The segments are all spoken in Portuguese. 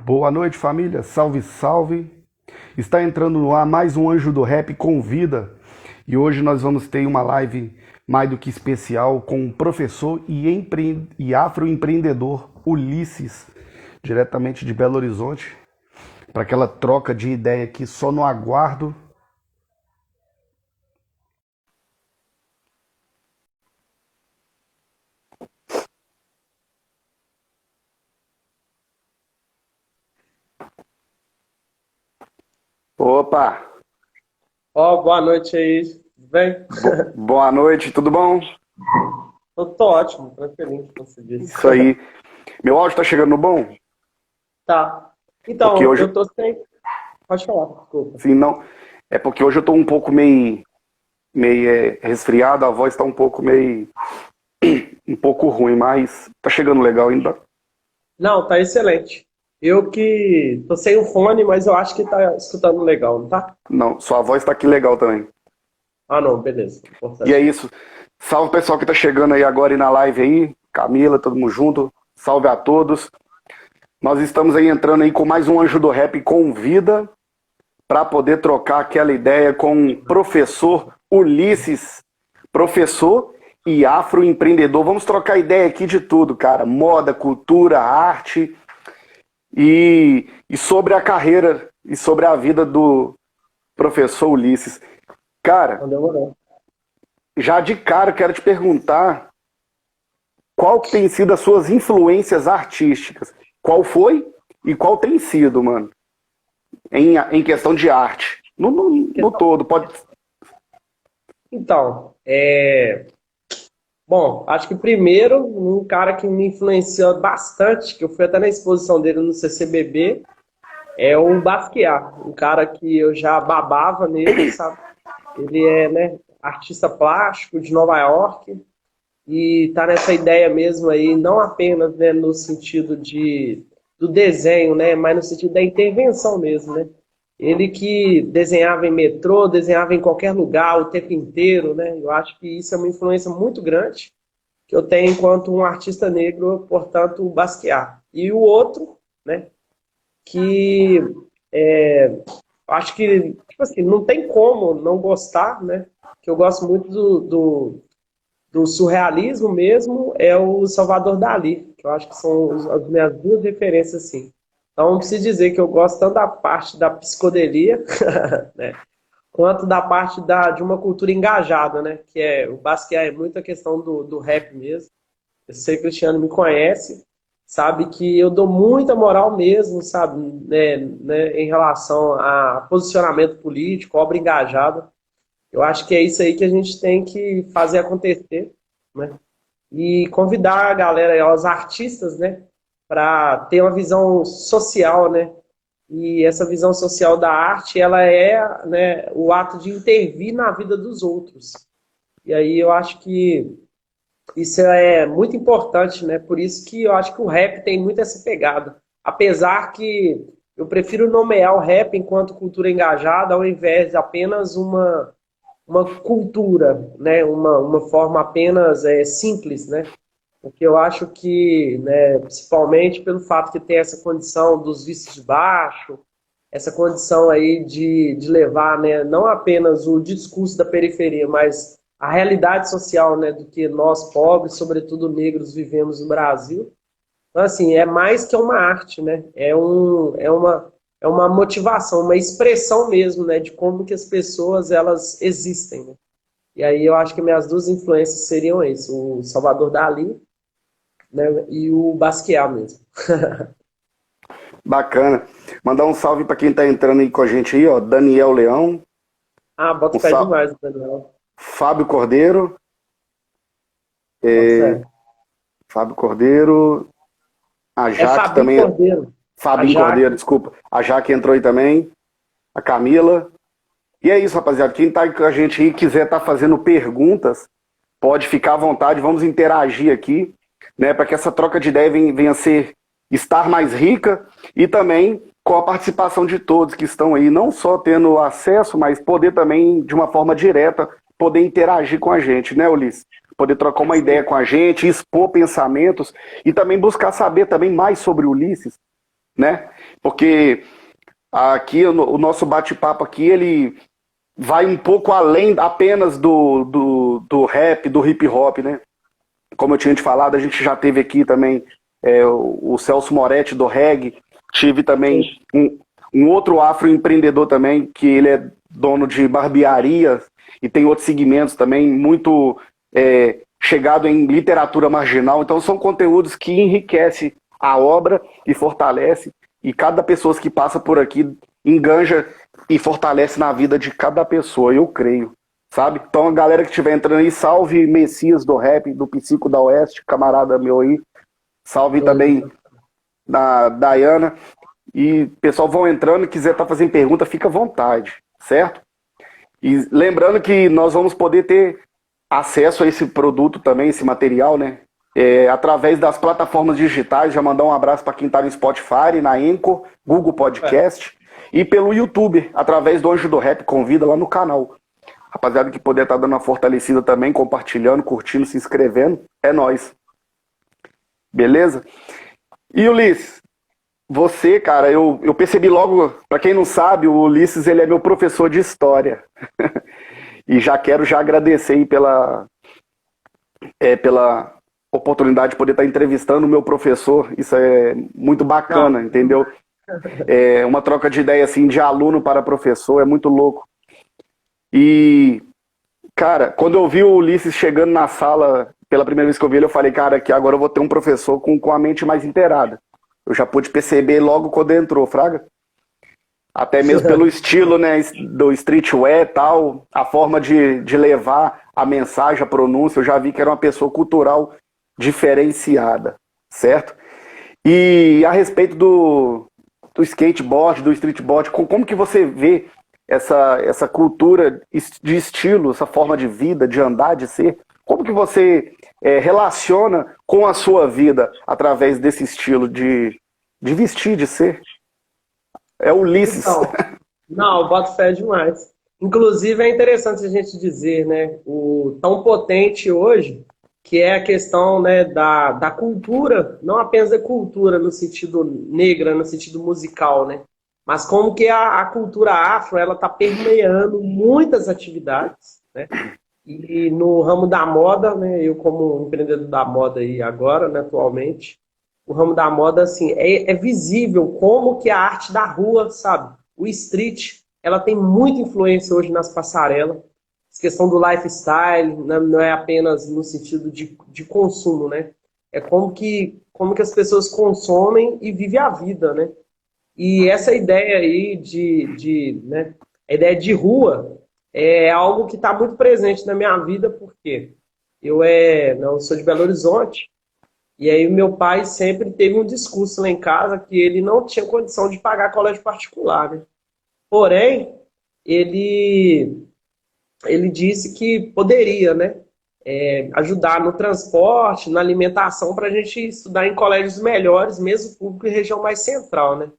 Boa noite, família. Salve, salve. Está entrando no ar mais um Anjo do Rap Convida. E hoje nós vamos ter uma live mais do que especial com o professor e afroempreendedor Ulisses, diretamente de Belo Horizonte, para aquela troca de ideia aqui só no aguardo. Opa! Boa noite aí, tudo bem? Boa noite, tudo bom? Eu tô ótimo, tranquilinho, como você disse. Isso aí. Meu áudio tá chegando bom? Tá. Então, Porque hoje, eu tô sem... Pode falar, desculpa. sim, não. É porque hoje eu tô um pouco meio resfriado, a voz tá um pouco um pouco ruim, mas tá chegando legal ainda. Não, tá excelente. Eu que tô sem o fone, mas eu acho que tá escutando legal, não tá? Não, sua voz tá aqui legal também. Ah, não, beleza. E é Importante. isso. Salve pessoal que tá chegando aí agora e na live aí. Camila, todo mundo junto. Salve a todos. Nós estamos aí entrando aí com mais um Anjo do Rap Convida para poder trocar aquela ideia com o professor Ulisses, professor e afroempreendedor. Vamos trocar ideia aqui de tudo, cara. Moda, cultura, arte e sobre a carreira e sobre a vida do professor Ulisses. Cara, Não demorou. já de cara quero te perguntar qual que tem sido as suas influências artísticas? Qual foi e qual tem sido, mano? Em questão de arte. No todo, pode. Então, Bom, acho que primeiro, um cara que me influenciou bastante, que eu fui até na exposição dele no CCBB, é o Basquiat, um cara que eu já babava nele, sabe? Ele é, né, artista plástico de Nova York e tá nessa ideia mesmo aí, não apenas, né, no sentido do desenho, né, mas no sentido da intervenção mesmo, né? Ele que desenhava em metrô, desenhava em qualquer lugar o tempo inteiro, né? Eu acho que isso é uma influência muito grande que eu tenho enquanto um artista negro, portanto, o Basquiat. E o outro, né, que acho que, tipo assim, não tem como não gostar, né? Que eu gosto muito do surrealismo mesmo, é o Salvador Dalí, que eu acho que são as minhas duas referências, assim. Então, não preciso dizer que eu gosto tanto da parte da psicodelia, né? Quanto da parte de uma cultura engajada, né? Que é, o Basquiat é muito a questão do rap mesmo. Eu sei que o Cristiano me conhece, sabe que eu dou muita moral mesmo, sabe, em relação a posicionamento político, obra engajada. Eu acho que é isso aí que a gente tem que fazer acontecer, né? E convidar a galera, os artistas, né, para ter uma visão social, né? E essa visão social da arte, ela é, né, o ato de intervir na vida dos outros. E aí eu acho que isso é muito importante, né? Por isso que eu acho que o rap tem muito essa pegada. Apesar que eu prefiro nomear o rap enquanto cultura engajada ao invés de apenas uma cultura, né? Uma forma apenas simples, né? Porque eu acho que, né, principalmente pelo fato que tem essa condição dos vícios de baixo, essa condição aí de levar, né, não apenas o discurso da periferia, mas a realidade social, né, do que nós pobres, sobretudo negros, vivemos no Brasil. Então, assim, é mais que uma arte, né? É uma motivação, uma expressão mesmo, né, de como que as pessoas elas existem, né? E aí eu acho que minhas duas influências seriam esse, o Salvador Dalí, né, e o Basquiat mesmo. Bacana. Mandar um salve para quem tá entrando aí com a gente aí, ó. Daniel Leão, Ah, um boto fé salve. demais, Daniel. Fábio Cordeiro, Boto fé. Fábio Cordeiro, a É Jaque Fabinho também, Cordeiro. A Fabinho Cordeiro, Jaque. desculpa. A Jaque entrou aí também, a Camila. E é isso, rapaziada. Quem tá aí com a gente aí quiser estar fazendo perguntas, pode ficar à vontade, vamos interagir aqui, né, para que essa troca de ideia venha a estar mais rica e também com a participação de todos que estão aí, não só tendo acesso, mas poder também, de uma forma direta, poder interagir com a gente, né, Ulisses? Poder trocar uma ideia com a gente, expor pensamentos e também buscar saber também mais sobre o Ulisses, né? Porque aqui o nosso bate-papo aqui, ele vai um pouco além apenas do rap, do hip hop, né? Como eu tinha te falado, a gente já teve aqui também o Celso Moretti do reggae, tive também um outro afroempreendedor também, que ele é dono de barbearia e tem outros segmentos também, muito chegado em literatura marginal. Então são conteúdos que enriquecem a obra e fortalece, e cada pessoa que passa por aqui enganja e fortalece na vida de cada pessoa, eu creio, sabe? Então a galera que estiver entrando aí, salve Messias do rap, do Psico da Oeste, camarada meu aí, salve também da Dayana, e pessoal vão entrando, quiser estar fazendo pergunta, fica à vontade, certo? E lembrando que nós vamos poder ter acesso a esse produto também, esse material, né? Através das plataformas digitais, já mandar um abraço para quem está no Spotify, na Anchor, Google Podcast, e pelo YouTube, através do Anjo do Rap, convida lá no canal. Rapaziada que puder estar dando uma fortalecida também, compartilhando, curtindo, se inscrevendo, é nóis. Beleza? E Ulisses, você, cara, eu percebi logo, para quem não sabe, o Ulisses, ele é meu professor de história. E já quero agradecer aí pela oportunidade de poder estar entrevistando o meu professor. Isso é muito bacana, entendeu? É uma troca de ideia assim de aluno para professor, é muito louco. E, cara, quando eu vi o Ulisses chegando na sala, pela primeira vez que eu vi ele, eu falei, cara, que agora eu vou ter um professor com a mente mais inteirada. Eu já pude perceber logo quando entrou, fraga. Até mesmo pelo estilo, né, do streetwear e tal, a forma de levar a mensagem, a pronúncia, eu já vi que era uma pessoa cultural diferenciada, certo? E a respeito do skateboard, do streetboard, como que você vê essa cultura de estilo, essa forma de vida, de andar, de ser? Como que você relaciona com a sua vida através desse estilo de vestir, de ser? É Ulisses. Então, não, eu boto fé demais. Inclusive, é interessante a gente dizer, né, o tão potente hoje, que é a questão, né, da cultura, não apenas da cultura no sentido negra, no sentido musical, né, mas como que a cultura afro, ela está permeando muitas atividades, né, e no ramo da moda, né, eu como empreendedor da moda aí agora, né, atualmente, o ramo da moda, assim, é visível como que a arte da rua, sabe? O street, ela tem muita influência hoje nas passarelas. Essa questão do lifestyle, né? Não é apenas no sentido de consumo, né? É como que as pessoas consomem e vivem a vida, né? E essa ideia aí né? A ideia de rua é algo que está muito presente na minha vida, porque eu sou de Belo Horizonte. E aí o meu pai sempre teve um discurso lá em casa que ele não tinha condição de pagar colégio particular, né? Porém, ele disse que poderia, né? Ajudar no transporte, na alimentação, para a gente estudar em colégios melhores, mesmo público em região mais central, né?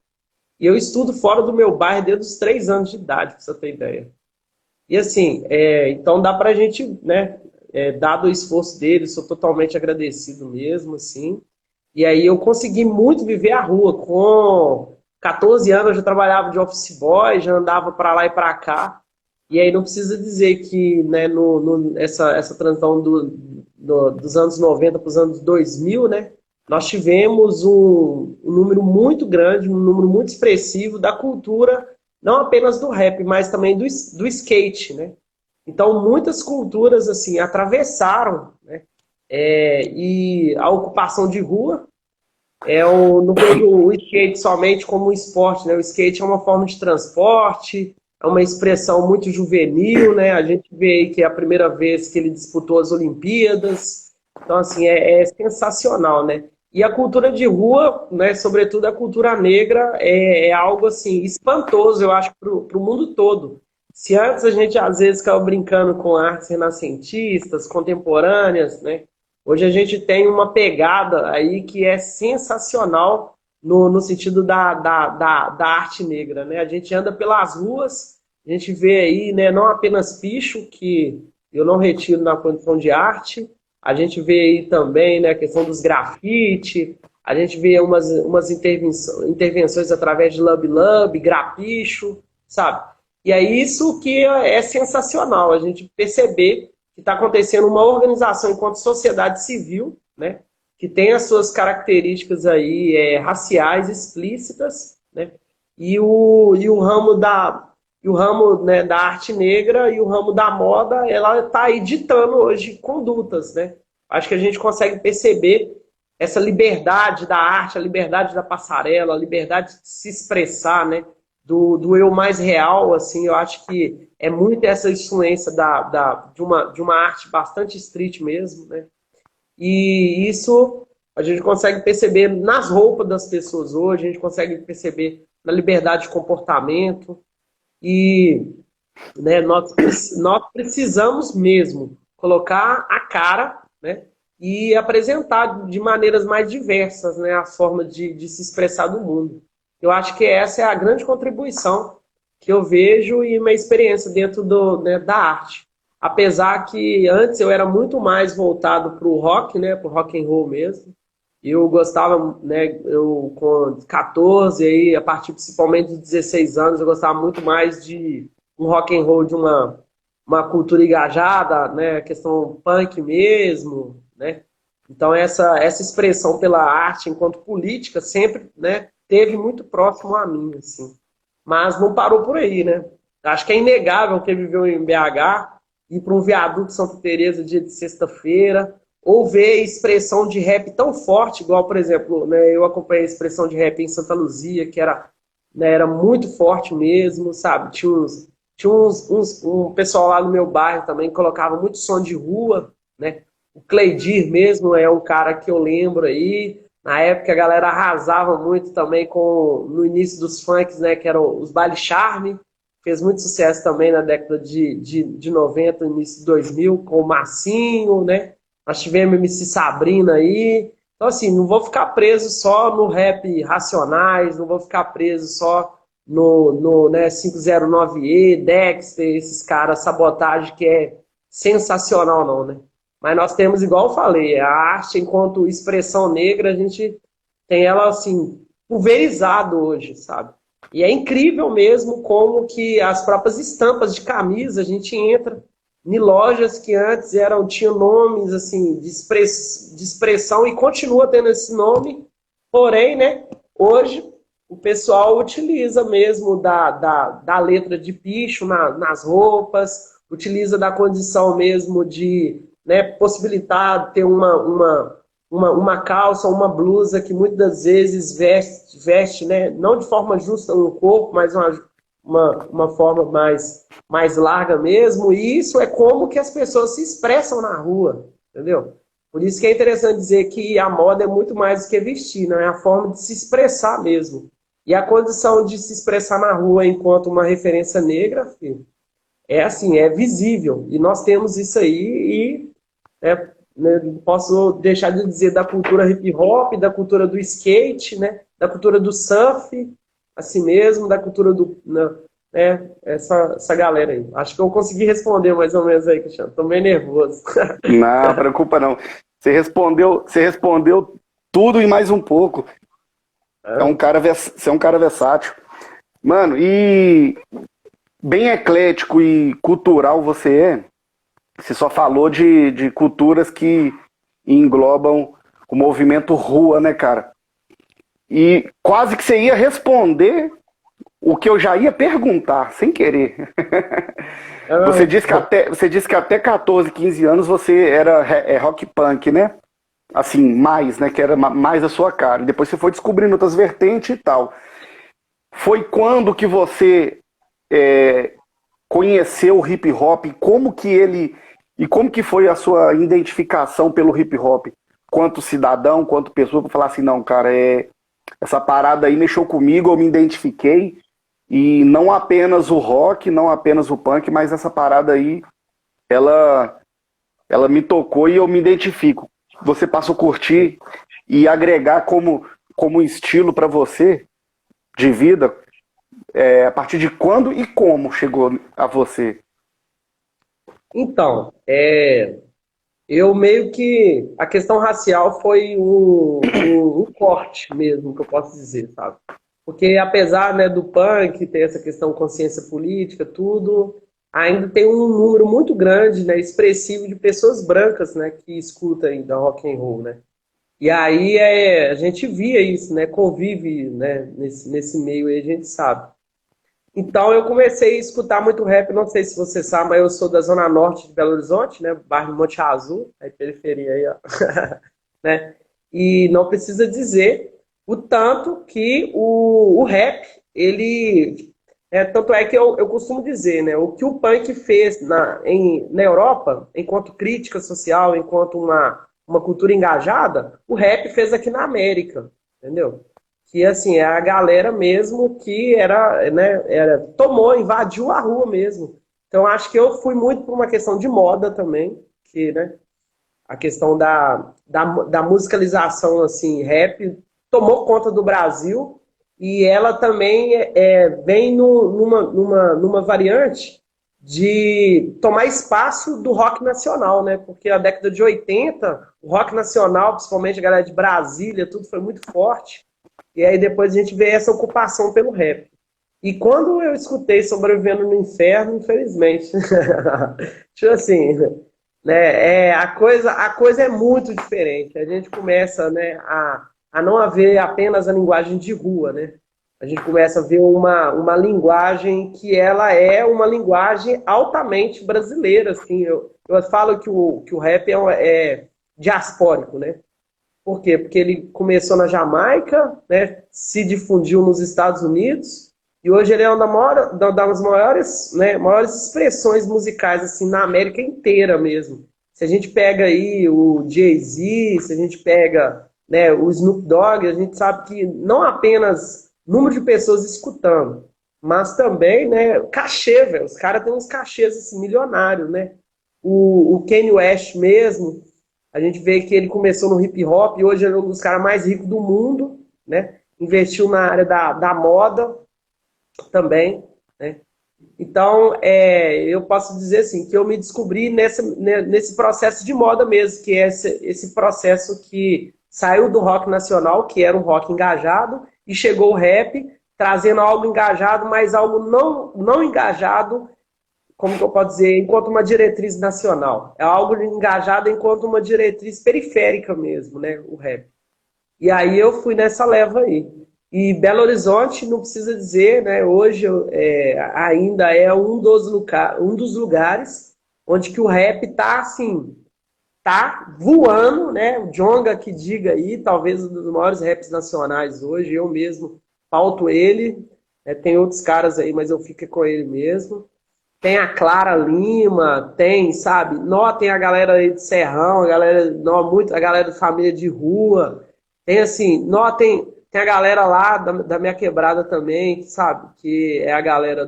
E eu estudo fora do meu bairro desde os 3 anos de idade, para você ter ideia. E assim, então dá para a gente, né? Dado o esforço dele, sou totalmente agradecido mesmo, assim. E aí eu consegui muito viver a rua. Com 14 anos eu já trabalhava de office boy, já andava para lá e para cá. E aí não precisa dizer que, né, essa transição dos anos 90 para os anos 2000, né, nós tivemos um número muito grande, um número muito expressivo da cultura, não apenas do rap, mas também do skate, né? Então, muitas culturas assim atravessaram, né? E a ocupação de rua, não vejo o skate somente como um esporte, né? O skate é uma forma de transporte, é uma expressão muito juvenil, né? A gente vê aí que é a primeira vez que ele disputou as Olimpíadas. Então, assim, é sensacional, né? E a cultura de rua, né, sobretudo a cultura negra, é algo assim espantoso, eu acho, para o mundo todo. Se antes a gente às vezes ficava brincando com artes renascentistas, contemporâneas, né? Hoje a gente tem uma pegada aí que é sensacional no sentido da arte negra, né? A gente anda pelas ruas, a gente vê aí, né, não apenas picho, que eu não retiro na condição de arte, a gente vê aí também, né, a questão dos grafite, A gente vê umas intervenções através de Lub Lub, Grapicho, sabe? E é isso que é sensacional, a gente perceber que está acontecendo uma organização enquanto sociedade civil, né? Que tem as suas características aí raciais explícitas, né? E o ramo né, da arte negra e o ramo da moda, ela está aí ditando hoje condutas, né? Acho que a gente consegue perceber essa liberdade da arte, a liberdade da passarela, a liberdade de se expressar, né? Do eu mais real, assim, eu acho que é muito essa influência de uma arte bastante street mesmo, né? E isso a gente consegue perceber nas roupas das pessoas hoje, a gente consegue perceber na liberdade de comportamento. E né, nós precisamos mesmo colocar a cara, né, e apresentar de maneiras mais diversas, né, a forma de se expressar do mundo. Eu acho que essa é a grande contribuição que eu vejo e uma experiência dentro né, da arte. Apesar que antes eu era muito mais voltado para o rock, né, para o rock and roll mesmo. Eu gostava, né, eu com 14, aí, a partir principalmente dos 16 anos, eu gostava muito mais de um rock and roll de uma cultura engajada, né, questão punk mesmo, né? Então essa expressão pela arte enquanto política sempre, né, teve muito próximo a mim, assim. Mas não parou por aí, né? Acho que é inegável quem viveu em BH ir para um viaduto de Santa Teresa dia de sexta-feira, ou ver expressão de rap tão forte, igual, por exemplo, né, eu acompanhei a expressão de rap em Santa Luzia, que era, né, era muito forte mesmo, sabe? Um pessoal lá no meu bairro também que colocava muito som de rua, né? O Cleidir mesmo é um cara que eu lembro aí. Na época a galera arrasava muito também no início dos funks, né? Que eram os baile charme. Fez muito sucesso também na década de 90, início de 2000, com o Massinho, né? Nós tivemos MC Sabrina aí. Então, assim, não vou ficar preso só no rap Racionais, não vou ficar preso só no né, 509E, Dexter, esses caras, Sabotagem, que é sensacional, não, né? Mas nós temos, igual eu falei, a arte enquanto expressão negra, a gente tem ela, assim, pulverizado hoje, sabe? E é incrível mesmo como que as próprias estampas de camisa, a gente entra em lojas que antes tinham nomes assim de expressão e continua tendo esse nome, porém, né, hoje o pessoal utiliza mesmo da letra de picho nas roupas, utiliza da condição mesmo de, né, possibilitar ter uma calça, uma blusa que muitas das vezes veste, né, não de forma justa no corpo, mas uma forma mais larga mesmo, e isso é como que as pessoas se expressam na rua, entendeu? Por isso que é interessante dizer que a moda é muito mais do que vestir, né? É a forma de se expressar mesmo. E a condição de se expressar na rua enquanto uma referência negra, filho, é assim, é visível. E nós temos isso aí né, posso deixar de dizer da cultura hip hop, da cultura do skate, né, da cultura do surf, assim mesmo, da cultura né, essa galera aí. Acho que eu consegui responder mais ou menos aí, Cristiano. Tô meio nervoso. Não, preocupa não. Você respondeu tudo e mais um pouco. Você é um cara versátil. Mano, e bem eclético e cultural você é. Você só falou de culturas que englobam o movimento rua, né, cara? E quase que você ia responder o que eu já ia perguntar, sem querer. Você disse que até 14, 15 anos você era rock punk, né? Assim, mais, né? Que era mais a sua cara. E depois você foi descobrindo outras vertentes e tal. Foi quando que você conheceu o hip hop? E como que foi a sua identificação pelo hip hop? Quanto cidadão, quanto pessoa, para falar assim, não, cara, essa parada aí mexeu comigo, eu me identifiquei. E não apenas o rock, não apenas o punk, mas essa parada aí, ela me tocou e eu me identifico. Você passou a curtir e agregar como estilo para você de vida, a partir de quando e como chegou a você? Então, Eu meio que. A questão racial foi um corte mesmo, que eu posso dizer, sabe? Porque apesar, né, do punk ter essa questão consciência política, tudo, ainda tem um número muito grande, né, expressivo de pessoas brancas, né, que escutam ainda rock and roll, né? E aí a gente via isso, né, convive, né, nesse meio aí, a gente sabe. Então eu comecei a escutar muito rap, não sei se você sabe, mas eu sou da zona norte de Belo Horizonte, né, bairro Monte Azul, aí periferia aí, ó, né? E não precisa dizer o tanto que o rap, ele tanto é que eu costumo dizer, né, o que o punk fez na Europa, enquanto crítica social, enquanto uma cultura engajada, o rap fez aqui na América, entendeu? Que assim, é a galera mesmo que tomou, invadiu a rua mesmo. Então acho que eu fui muito por uma questão de moda também, que, né, a questão da musicalização, assim, rap tomou conta do Brasil e ela também vem numa variante de tomar espaço do rock nacional, né? Porque a década de 80, o rock nacional, principalmente a galera de Brasília, tudo foi muito forte. E aí depois a gente vê essa ocupação pelo rap. E quando eu escutei Sobrevivendo no Inferno, infelizmente, tipo assim, né, a coisa é muito diferente. A gente começa, né, a não haver apenas a linguagem de rua, né? A gente começa a ver uma linguagem que ela é uma linguagem altamente brasileira, assim. Eu falo que o rap é diaspórico, né? Por quê? Porque ele começou na Jamaica, né, se difundiu nos Estados Unidos, e hoje ele é das maiores, né, maiores expressões musicais assim, na América inteira mesmo. Se a gente pega aí o Jay-Z, se a gente pega, né, o Snoop Dogg, a gente sabe que não apenas número de pessoas escutando, mas também, né, cachê, velho. Os caras têm uns cachês assim, milionários, né? O Kanye West mesmo, a gente vê que ele começou no hip hop e hoje é um dos caras mais ricos do mundo, né? Investiu na área da moda também, né? Então, eu posso dizer assim, que eu me descobri nesse processo de moda mesmo, que é esse processo que saiu do rock nacional, que era um rock engajado, e chegou o rap, trazendo algo engajado, mas algo não engajado, como que eu posso dizer, enquanto uma diretriz nacional. É algo engajado enquanto uma diretriz periférica mesmo, né, o rap. E aí eu fui nessa leva aí. E Belo Horizonte, não precisa dizer, né, hoje ainda é um dos lugares onde que o rap tá assim, tá voando, né? O Djonga que diga aí, talvez um dos maiores raps nacionais hoje, eu mesmo pauto ele, tem outros caras aí, mas eu fico com ele mesmo. Tem a Clara Lima, tem, sabe? Tem a galera aí de Serrão, a galera de família de rua. Tem assim, tem a galera lá da minha quebrada também, sabe? Que é a galera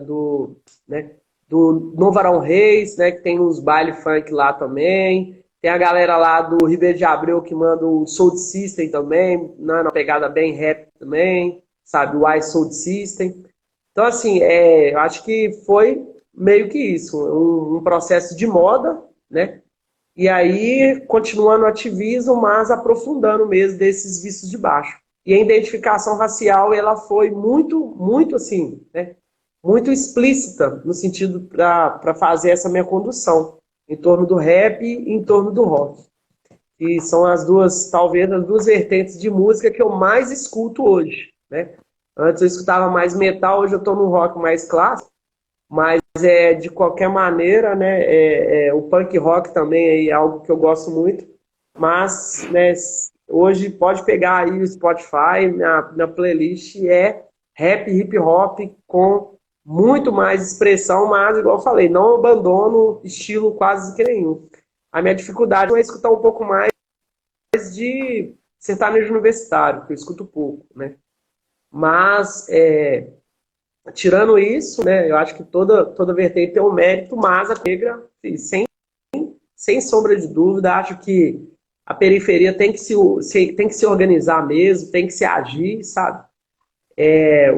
né, do Novo Arão Reis, né? Que tem uns baile funk lá também. Tem a galera lá do Ribeiro de Abreu que manda o Soul System também, né, na pegada bem rap também, sabe? O I Soul System. Então, assim, eu acho que foi meio que isso, um processo de moda, né? E aí, continuando o ativismo, mas aprofundando mesmo desses vícios de baixo. E a identificação racial, ela foi muito, muito assim, né? Muito explícita no sentido para fazer essa minha condução em torno do rap e em torno do rock. E são talvez as duas vertentes de música que eu mais escuto hoje, né? Antes eu escutava mais metal, hoje eu estou no rock mais clássico, mas de qualquer maneira, né, o punk rock também é algo que eu gosto muito, mas, né, hoje pode pegar aí o Spotify, minha playlist é rap, hip hop com muito mais expressão, mas igual eu falei, não abandono estilo quase que nenhum. A minha dificuldade é escutar um pouco mais de sertanejo universitário, que eu escuto pouco, né? Mas tirando isso, né, eu acho que toda vertente tem um mérito, mas a negra, sem sombra de dúvida, acho que a periferia tem que se organizar mesmo, tem que se agir, sabe?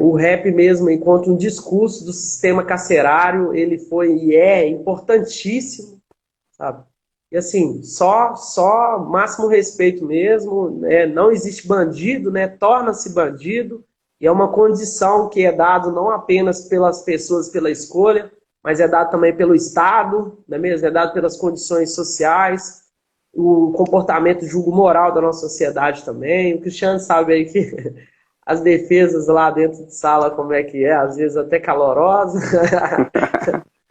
O rap mesmo, enquanto um discurso do sistema carcerário, ele foi e é importantíssimo, sabe? E assim, só máximo respeito mesmo, né? Não existe bandido, né? Torna-se bandido, e é uma condição que é dado não apenas pelas pessoas pela escolha, mas é dado também pelo Estado, não é mesmo? É dado pelas condições sociais, o comportamento julgo moral da nossa sociedade também. O Cristiano sabe aí que as defesas lá dentro de sala, como é que é, às vezes até calorosa.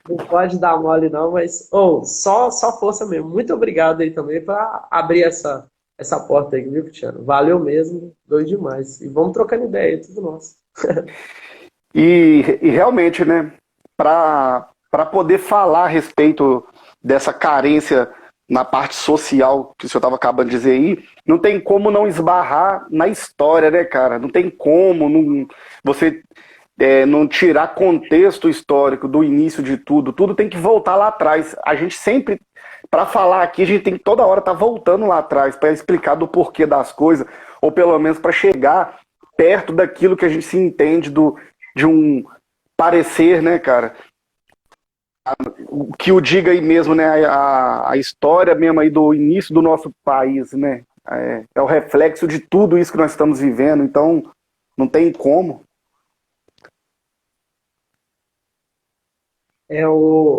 Não pode dar mole não, mas só força mesmo. Muito obrigado aí também para abrir essa porta aí, viu, Cristiano? Valeu mesmo, doido demais. E vamos trocando ideia, tudo nosso. E realmente, né, para poder falar a respeito dessa carência na parte social que o senhor estava acabando de dizer aí, não tem como não esbarrar na história, né, cara? Não tem como você não tirar contexto histórico do início de tudo. Tudo tem que voltar lá atrás. A gente sempre, para falar aqui, a gente tem que toda hora estar voltando lá atrás para explicar do porquê das coisas, ou pelo menos para chegar perto daquilo que a gente se entende de um parecer, né, cara? O que o diga aí mesmo, né? A história mesmo aí do início do nosso país, né? É o reflexo de tudo isso que nós estamos vivendo, então não tem como.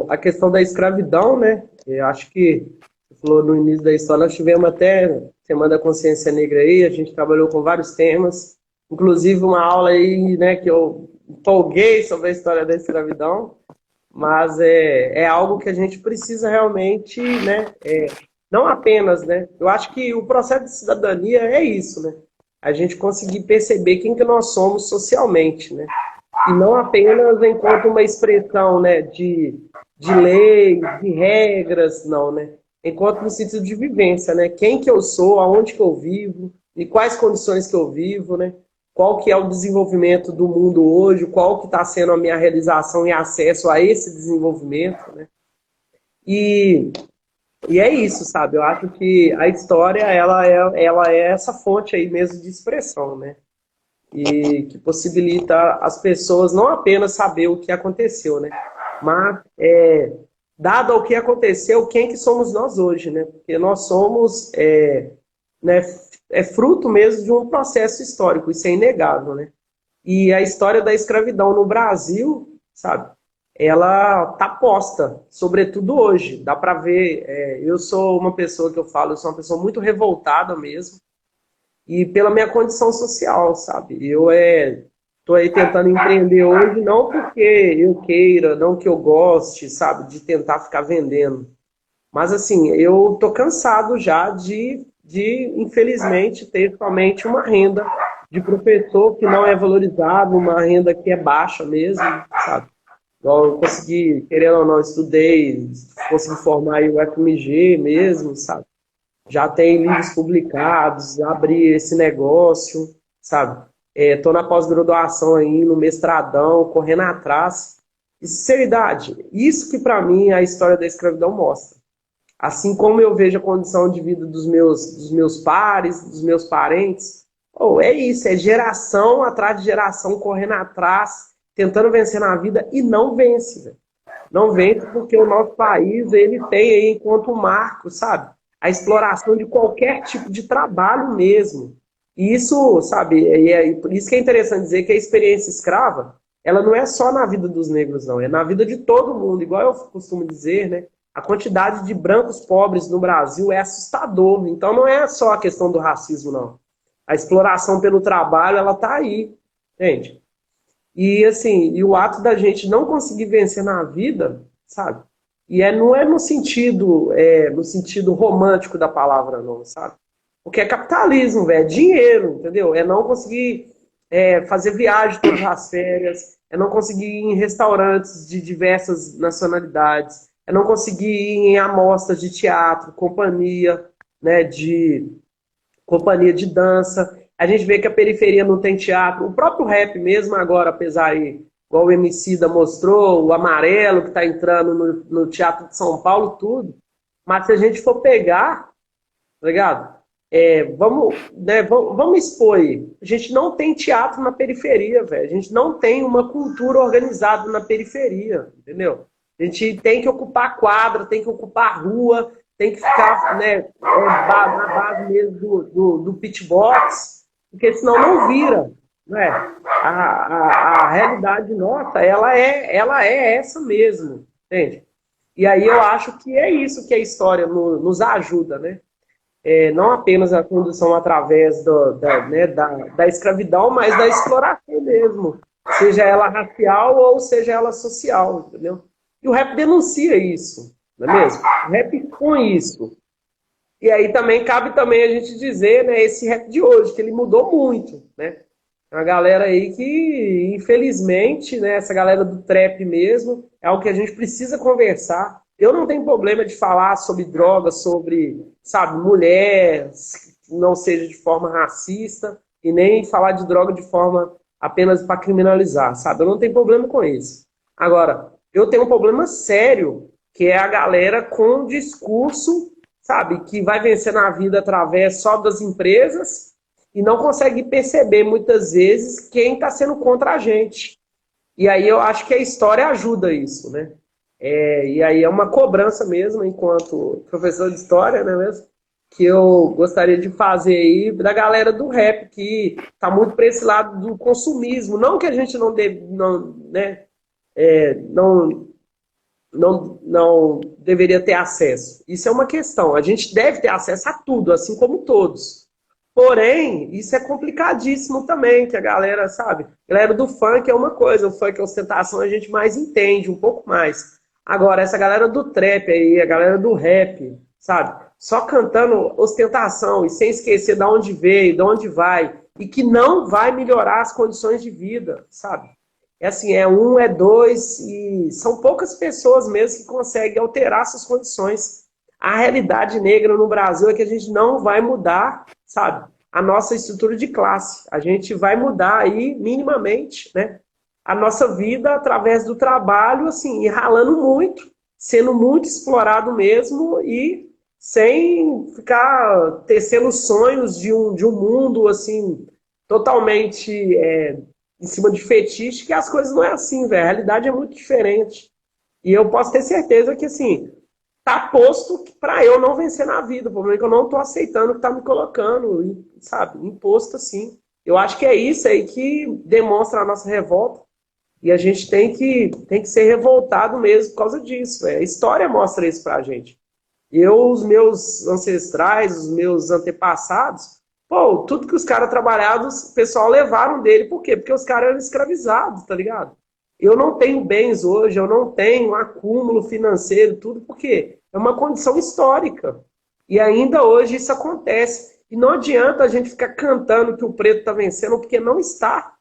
A questão da escravidão, né? Eu acho que você falou no início da história, nós tivemos até Semana da Consciência Negra aí, a gente trabalhou com vários temas, inclusive uma aula aí, né, que eu empolguei sobre a história da escravidão, mas é algo que a gente precisa realmente, né, não apenas, né, eu acho que o processo de cidadania é isso, né, a gente conseguir perceber quem que nós somos socialmente, né, e não apenas enquanto uma expressão, né, de lei, de regras, não, né, enquanto no sentido de vivência, né, quem que eu sou, aonde que eu vivo, e quais condições que eu vivo, né, qual que é o desenvolvimento do mundo hoje, qual que está sendo a minha realização e acesso a esse desenvolvimento, né? E, e é isso, sabe? Eu acho que a história, ela é essa fonte aí mesmo de expressão, né? E que possibilita as pessoas não apenas saber o que aconteceu, né? Mas, dado o que aconteceu, quem que somos nós hoje, né? Porque nós somos, né, fruto mesmo de um processo histórico, isso é inegável, né? E a história da escravidão no Brasil, sabe? Ela tá posta, sobretudo hoje. Dá para ver. Eu sou uma pessoa que eu sou uma pessoa muito revoltada mesmo, e pela minha condição social, sabe? Eu tô aí tentando empreender hoje, não porque eu queira, não que eu goste, sabe, de tentar ficar vendendo. Mas assim, eu tô cansado já infelizmente, ter somente uma renda de professor que não é valorizado, uma renda que é baixa mesmo, sabe? Igual eu consegui, querendo ou não, estudei, consegui formar aí o FMG mesmo, sabe? Já tem livros publicados, abri esse negócio, sabe? Tô na pós-graduação aí, no mestradão, correndo atrás. E sinceridade, isso que para mim a história da escravidão mostra. Assim como eu vejo a condição de vida dos meus pares, dos meus parentes, é isso, é geração atrás de geração correndo atrás, tentando vencer na vida e não vence, velho. Não vence porque o nosso país, ele tem aí enquanto marco, sabe? A exploração de qualquer tipo de trabalho mesmo. E isso, sabe, por isso que é interessante dizer que a experiência escrava, ela não é só na vida dos negros, não, é na vida de todo mundo, igual eu costumo dizer, né? A quantidade de brancos pobres no Brasil é assustador. Então não é só a questão do racismo, não. A exploração pelo trabalho, ela tá aí, entende? E assim, e o ato da gente não conseguir vencer na vida, sabe? Não é no sentido romântico da palavra, não, sabe? Porque é capitalismo, velho, é dinheiro, entendeu? É não conseguir fazer viagem todas as férias, é não conseguir ir em restaurantes de diversas nacionalidades, é não conseguir ir em amostras de teatro, companhia, né, companhia de dança. A gente vê que a periferia não tem teatro. O próprio rap mesmo agora, apesar aí, igual o Emicida mostrou, o Amarelo que está entrando no Teatro de São Paulo, tudo. Mas se a gente for pegar, tá ligado? Vamos expor aí. A gente não tem teatro na periferia, velho. A gente não tem uma cultura organizada na periferia, entendeu? A gente tem que ocupar quadra, tem que ocupar rua, tem que ficar, né, na base mesmo do beatbox, porque senão não vira, né? A realidade nossa, ela é essa mesmo, entende? E aí eu acho que é isso que a história nos ajuda, né? Não apenas a condução através da escravidão, mas da exploração mesmo, seja ela racial ou seja ela social, entendeu? E o rap denuncia isso, não é mesmo? O rap expõe isso. E aí também cabe também a gente dizer, né, esse rap de hoje, que ele mudou muito, né? Uma galera aí que, infelizmente, né, essa galera do trap mesmo, é algo que a gente precisa conversar. Eu não tenho problema de falar sobre drogas, sobre, sabe, mulher, não seja de forma racista, e nem falar de droga de forma apenas para criminalizar, sabe? Eu não tenho problema com isso. Agora, eu tenho um problema sério, que é a galera com discurso, sabe, que vai vencer na vida através só das empresas e não consegue perceber, muitas vezes, quem está sendo contra a gente. E aí eu acho que a história ajuda isso, né? E aí é uma cobrança mesmo, enquanto professor de história, né, mesmo? Que eu gostaria de fazer aí da galera do rap, que está muito para esse lado do consumismo. Não que a gente não deve, não, né, não deveria ter acesso. Isso é uma questão. A gente deve ter acesso a tudo, assim como todos. Porém, isso é complicadíssimo também, que a galera, sabe? A galera do funk é uma coisa, o funk é ostentação, a gente mais entende, um pouco mais. Agora, essa galera do trap aí, a galera do rap, sabe? Só cantando ostentação e sem esquecer de onde veio, de onde vai, e que não vai melhorar as condições de vida, sabe? É assim, é um, é dois, e são poucas pessoas mesmo que conseguem alterar suas condições. A realidade negra no Brasil é que a gente não vai mudar, sabe, a nossa estrutura de classe. A gente vai mudar aí minimamente, né, a nossa vida através do trabalho, assim, e ralando muito, sendo muito explorado mesmo e sem ficar tecendo sonhos de um mundo, assim, totalmente em cima de fetiche, que as coisas não é assim, velho. A realidade é muito diferente. E eu posso ter certeza que, assim, tá posto para eu não vencer na vida. O problema é que eu não tô aceitando o que tá me colocando, sabe? Imposto assim. Eu acho que é isso aí que demonstra a nossa revolta. E a gente tem que ser revoltado mesmo por causa disso. A história mostra isso pra gente. Os meus ancestrais, os meus antepassados, pô, tudo que os caras trabalharam, o pessoal levaram dele. Por quê? Porque os caras eram escravizados, tá ligado? Eu não tenho bens hoje, eu não tenho um acúmulo financeiro, tudo porque é uma condição histórica. E ainda hoje isso acontece. E não adianta a gente ficar cantando que o preto está vencendo, porque não está, tá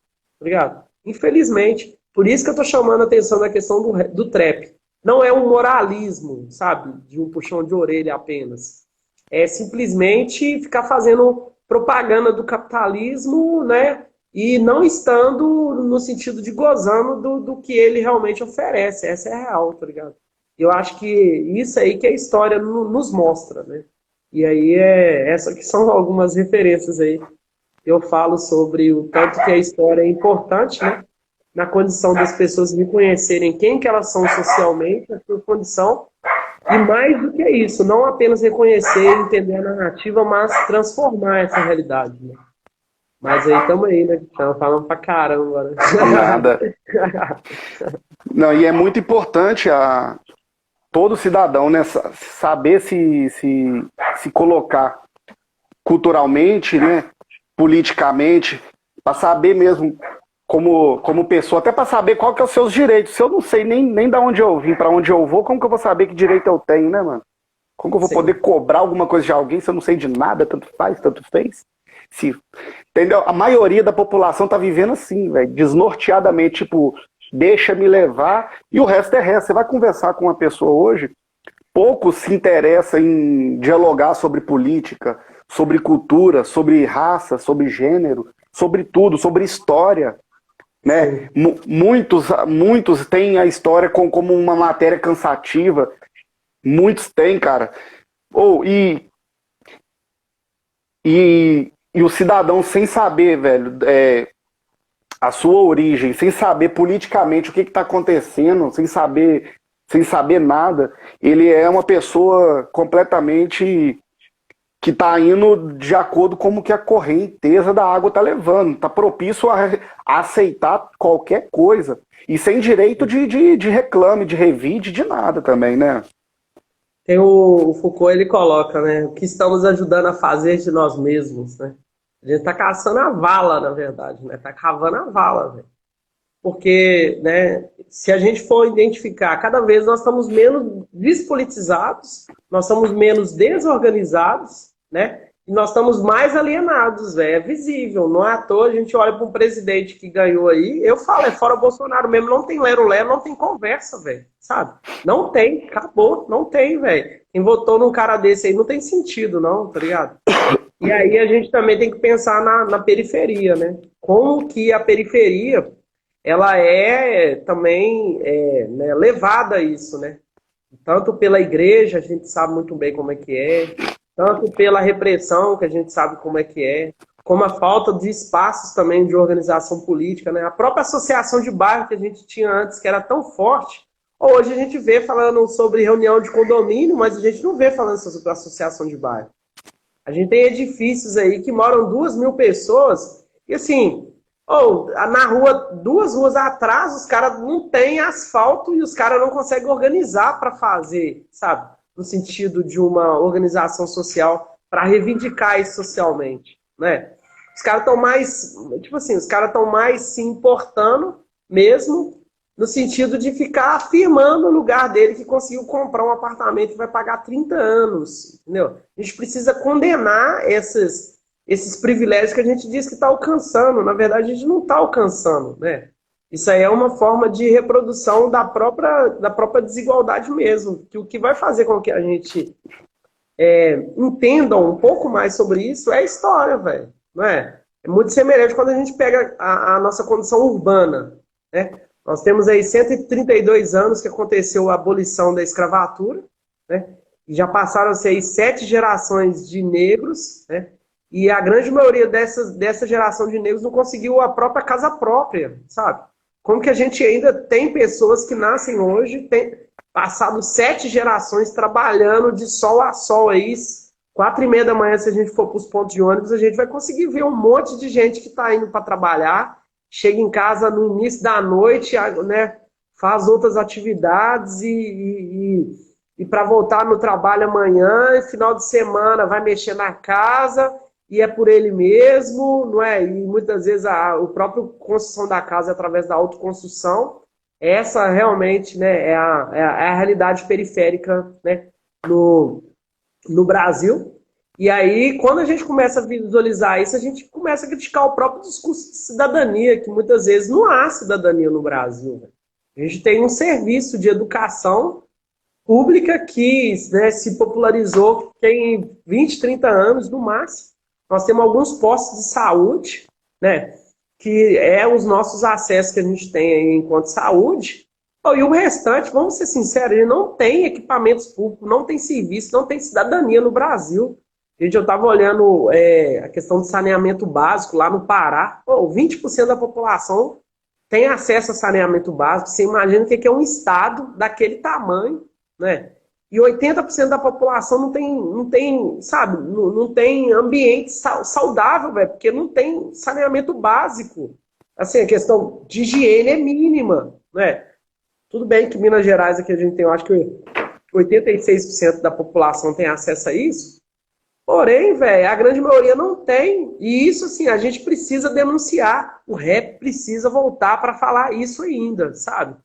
ligado? Infelizmente. Por isso que eu estou chamando a atenção da questão do trap. Não é um moralismo, sabe? De um puxão de orelha apenas. É simplesmente ficar fazendo propaganda do capitalismo, né? E não estando no sentido de gozando do que ele realmente oferece. Essa é a real, tá ligado? Eu acho que isso aí que a história nos mostra, né? E aí essa que são algumas referências aí. Eu falo sobre o tanto que a história é importante, né? Na condição das pessoas reconhecerem quem que elas são socialmente, a sua condição. E mais do que isso, não apenas reconhecer e entender a narrativa, mas transformar essa realidade, né? Mas aí estamos aí, né? Estamos falando pra caramba, né? Nada. Não, e é muito importante todo cidadão, né, saber se colocar culturalmente, né, politicamente, para saber mesmo como pessoa, até para saber qual que é os seus direitos. Se eu não sei nem de onde eu vim, para onde eu vou, como que eu vou saber que direito eu tenho, né, mano? Como que eu vou poder cobrar alguma coisa de alguém se eu não sei de nada, tanto faz, tanto fez? Entendeu? A maioria da população tá vivendo assim, velho, desnorteadamente, tipo, deixa me levar, e o resto é resto. Você vai conversar com uma pessoa hoje, pouco se interessa em dialogar sobre política, sobre cultura, sobre raça, sobre gênero, sobre tudo, sobre história, né? Muitos têm a história como uma matéria cansativa, muitos têm, cara. E o cidadão sem saber, velho, a sua origem, sem saber politicamente o que está acontecendo, sem sem saber nada, ele é uma pessoa completamente que está indo de acordo com como que a correnteza da água está levando, está propício a aceitar qualquer coisa, e sem direito de reclame, de revide, de nada também, né? Tem o Foucault, ele coloca, né? O que estamos ajudando a fazer de nós mesmos, né? A gente tá caçando a vala, na verdade, né? Tá cavando a vala, velho. Porque, né, se a gente for identificar, cada vez nós estamos menos despolitizados, nós estamos menos desorganizados, né? E nós estamos mais alienados, velho. É visível. Não é à toa a gente olha para um presidente que ganhou aí. Eu falo, é fora Bolsonaro mesmo. Não tem lero-lero, não tem conversa, velho. Sabe? Não tem. Acabou. Não tem, velho. Quem votou num cara desse aí não tem sentido, não, tá ligado? E aí a gente também tem que pensar na periferia, né? Como que a periferia, ela é também né, levada a isso, né? Tanto pela igreja, a gente sabe muito bem como é que é, tanto pela repressão, que a gente sabe como é que é, como a falta de espaços também de organização política, né? A própria associação de bairro que a gente tinha antes, que era tão forte, hoje a gente vê falando sobre reunião de condomínio, mas a gente não vê falando sobre associação de bairro. A gente tem edifícios aí que moram 2.000 pessoas, e assim, na rua, 2 ruas atrás, os caras não têm asfalto e os caras não conseguem organizar para fazer, sabe? No sentido de uma organização social para reivindicar isso socialmente, né? Os caras estão mais, tipo assim, os caras estão mais se importando mesmo no sentido de ficar afirmando o lugar dele que conseguiu comprar um apartamento e vai pagar 30 anos, entendeu? A gente precisa condenar esses privilégios que a gente diz que está alcançando. Na verdade, a gente não está alcançando, né? Isso aí é uma forma de reprodução da própria desigualdade mesmo. Que o que vai fazer com que a gente entenda um pouco mais sobre isso é a história, velho. Não é? É muito semelhante quando a gente pega a nossa condição urbana, né? Nós temos aí 132 anos que aconteceu a abolição da escravatura, né? E já passaram-se aí 7 gerações de negros, né? E a grande maioria dessa geração de negros não conseguiu a própria casa própria, sabe? Como que a gente ainda tem pessoas que nascem hoje, tem passado 7 gerações trabalhando de sol a sol aí, 4h30 da manhã, se a gente for para os pontos de ônibus, a gente vai conseguir ver um monte de gente que está indo para trabalhar, chega em casa no início da noite, né, faz outras atividades e para voltar no trabalho amanhã, e final de semana vai mexer na casa, e é por ele mesmo, não é? E muitas vezes o próprio construção da casa é através da autoconstrução. Essa realmente, né, é a realidade periférica, né, no Brasil. E aí, quando a gente começa a visualizar isso, a gente começa a criticar o próprio discurso de cidadania, que muitas vezes não há cidadania no Brasil, né? A gente tem um serviço de educação pública que, né, se popularizou tem 20, 30 anos no máximo. Nós temos alguns postos de saúde, né, que é os nossos acessos que a gente tem aí enquanto saúde. E o restante, vamos ser sinceros, ele não tem equipamentos públicos, não tem serviço, não tem cidadania no Brasil. Gente, eu estava olhando a questão de saneamento básico lá no Pará. 20% da população tem acesso a saneamento básico. Você imagina o que é um estado daquele tamanho, né? E 80% da população não tem, sabe, não tem ambiente saudável, velho, porque não tem saneamento básico. Assim, a questão de higiene é mínima, né? Tudo bem que Minas Gerais aqui a gente tem, eu acho que 86% da população tem acesso a isso. Porém, velho, a grande maioria não tem. E isso, assim, a gente precisa denunciar. O rap precisa voltar para falar isso ainda, sabe?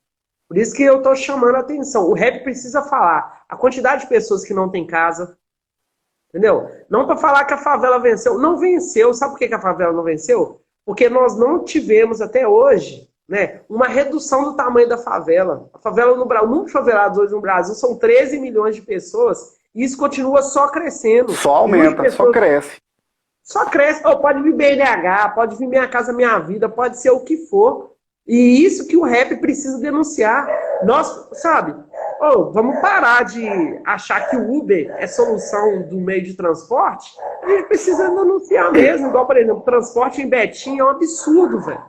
Por isso que eu tô chamando a atenção. O rap precisa falar a quantidade de pessoas que não tem casa, entendeu? Não para falar que a favela venceu. Não venceu. Sabe por que a favela não venceu? Porque nós não tivemos até hoje, né, uma redução do tamanho da favela. A favela no Brasil, o número de favelados hoje no Brasil são 13 milhões de pessoas e isso continua só crescendo. Só aumenta, só cresce. Só cresce. Pode vir BNH, pode vir Minha Casa Minha Vida, pode ser o que for. E isso que o rap precisa denunciar. Nós, sabe, vamos parar de achar que o Uber é solução do meio de transporte. A gente precisa denunciar mesmo. Igual, por exemplo, transporte em Betim é um absurdo, velho.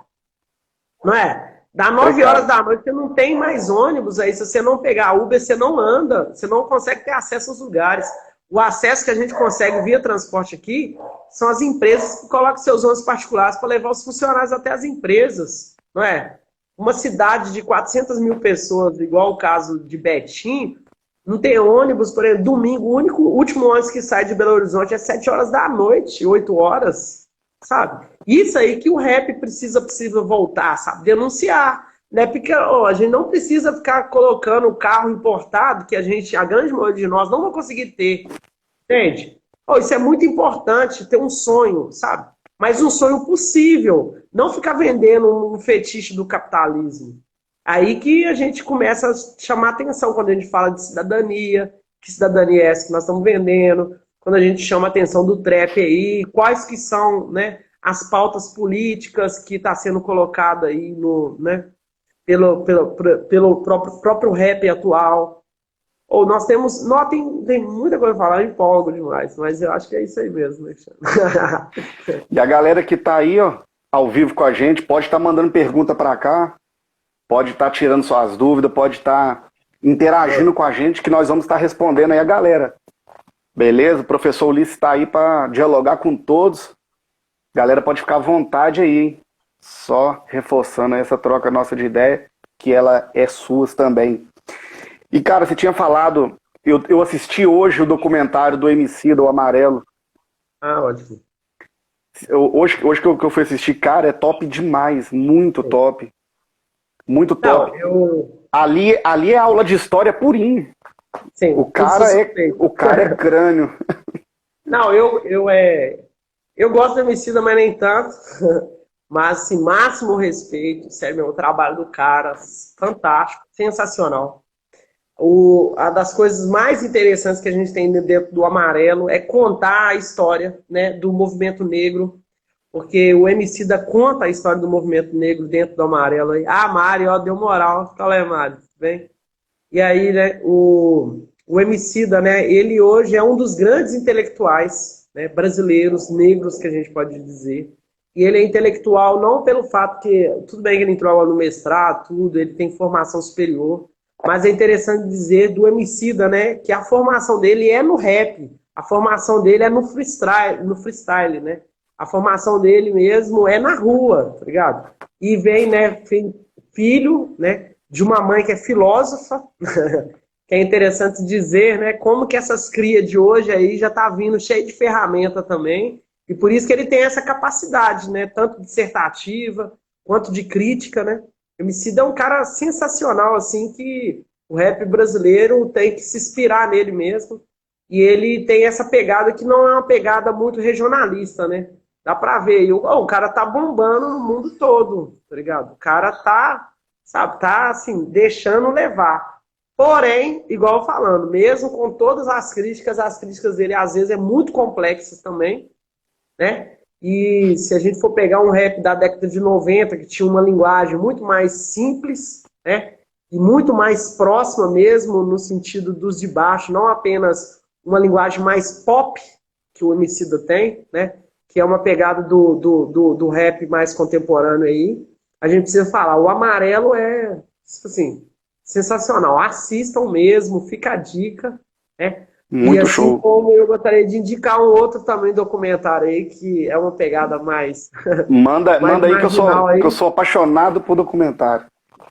Não é? Dá 9 horas da noite, você não tem mais ônibus aí. Se você não pegar Uber, você não anda. Você não consegue ter acesso aos lugares. O acesso que a gente consegue via transporte aqui são as empresas que colocam seus ônibus particulares para levar os funcionários até as empresas, não é? Uma cidade de 400 mil pessoas, igual o caso de Betim, não tem ônibus, por exemplo, domingo, o último ônibus que sai de Belo Horizonte é 7 horas da noite, 8 horas, sabe? Isso aí que o rap precisa voltar, sabe? Denunciar. Né? Porque ó, a gente não precisa ficar colocando o carro importado, que a grande maioria de nós não vai conseguir ter. Entende? Oh, isso é muito importante, ter um sonho, sabe? Mas um sonho possível. Não ficar vendendo um fetiche do capitalismo. Aí que a gente começa a chamar atenção quando a gente fala de cidadania, que cidadania é essa que nós estamos vendendo, quando a gente chama a atenção do trap aí, quais que são, né, as pautas políticas que está sendo colocada aí no, né, pelo próprio rap atual. Ou nós temos. Tem muita coisa a falar, eu empolgo demais, mas eu acho que é isso aí mesmo, né, E a galera que tá aí, ó, ao vivo com a gente, pode estar mandando pergunta para cá, pode estar tirando suas dúvidas, pode estar interagindo com a gente, que nós vamos estar respondendo aí a galera. Beleza? O professor Ulisses está aí para dialogar com todos. A galera pode ficar à vontade aí, hein? Só reforçando essa troca nossa de ideia, que ela é sua também. E, cara, você tinha falado, eu assisti hoje o documentário do MC, do Amarelo. Ah, ótimo. Hoje que eu fui assistir, cara, é top demais, muito top. Muito top. Não, Ali é aula de história purinho. Sim, o cara é crânio. Não, eu gosto do Emicida, mas nem tanto. Mas, assim, máximo respeito. Sério, o trabalho do cara, fantástico, sensacional. A das coisas mais interessantes que a gente tem dentro do Amarelo é contar a história, né, do movimento negro, porque o Emicida conta a história do movimento negro dentro do Amarelo. Ah, Mari, ó, deu moral. Fala aí, Mari, bem? E aí, né, o Emicida, né, ele hoje é um dos grandes intelectuais, né, brasileiros, negros, que a gente pode dizer. E ele é intelectual não pelo fato que, tudo bem que ele entrou no mestrado, tudo, ele tem formação superior, mas é interessante dizer do Emicida, né, que a formação dele é no rap, a formação dele é no freestyle, né? A formação dele mesmo é na rua, tá ligado? E vem, né, filho, né, de uma mãe que é filósofa, que é interessante dizer, né, como que essas crias de hoje aí já tá vindo cheio de ferramenta também, e por isso que ele tem essa capacidade, né, tanto dissertativa quanto de crítica, né? O Emicida é um cara sensacional, assim, que o rap brasileiro tem que se inspirar nele mesmo, e ele tem essa pegada que não é uma pegada muito regionalista, né? Dá pra ver, o cara tá bombando no mundo todo, tá ligado? O cara tá, sabe, tá assim, deixando levar. Porém, igual falando, mesmo com todas as críticas dele às vezes é muito complexas também, né? E se a gente for pegar um rap da década de 90, que tinha uma linguagem muito mais simples, né? E muito mais próxima mesmo, no sentido dos de baixo, não apenas uma linguagem mais pop, que o Emicida tem, né? Que é uma pegada do rap mais contemporâneo aí. A gente precisa falar, o Amarelo é, assim, sensacional. Assistam mesmo, fica a dica, né? Muito e assim show. Como eu gostaria de indicar um outro também documentário aí, que é uma pegada mais Manda aí aí, que eu sou apaixonado por documentário.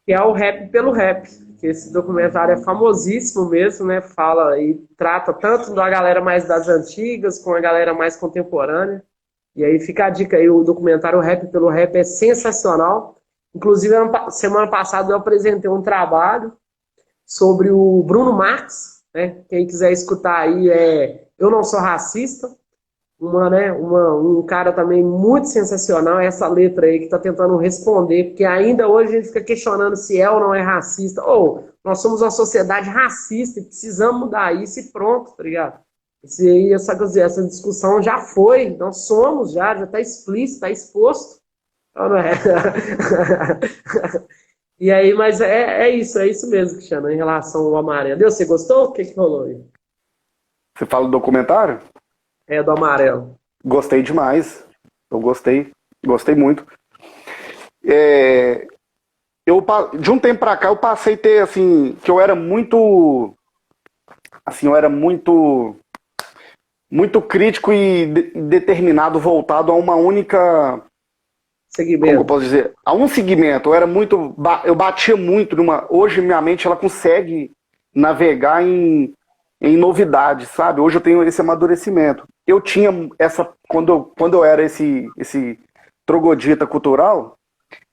que é o Rap pelo Rap. Que esse documentário é famosíssimo mesmo, né? Fala e trata tanto da galera mais das antigas, com a galera mais contemporânea. E aí fica a dica aí, o documentário Rap pelo Rap é sensacional. Inclusive, semana passada eu apresentei um trabalho sobre o Bruno Marx, né? Quem quiser escutar aí Eu Não Sou Racista, um cara também muito sensacional, essa letra aí que está tentando responder, porque ainda hoje a gente fica questionando se é ou não é racista. Ou nós somos uma sociedade racista e precisamos mudar isso e pronto, tá ligado? Essa discussão já foi, nós somos já está explícito, está exposto. Não é? E aí, mas é isso mesmo, Cristiano, em relação ao Amarelo. Você gostou? O que rolou aí? Você fala do documentário? É, do Amarelo. Gostei demais. Eu gostei muito. de um tempo pra cá eu passei a ter, assim, que eu era muito, assim, eu era muito crítico e determinado, voltado a uma única, como eu Segmento. posso dizer, a um segmento. Eu era muito, eu batia muito numa. Hoje minha mente ela consegue navegar em novidades, sabe? Hoje eu tenho esse amadurecimento. Eu tinha essa quando eu era esse troglodita cultural,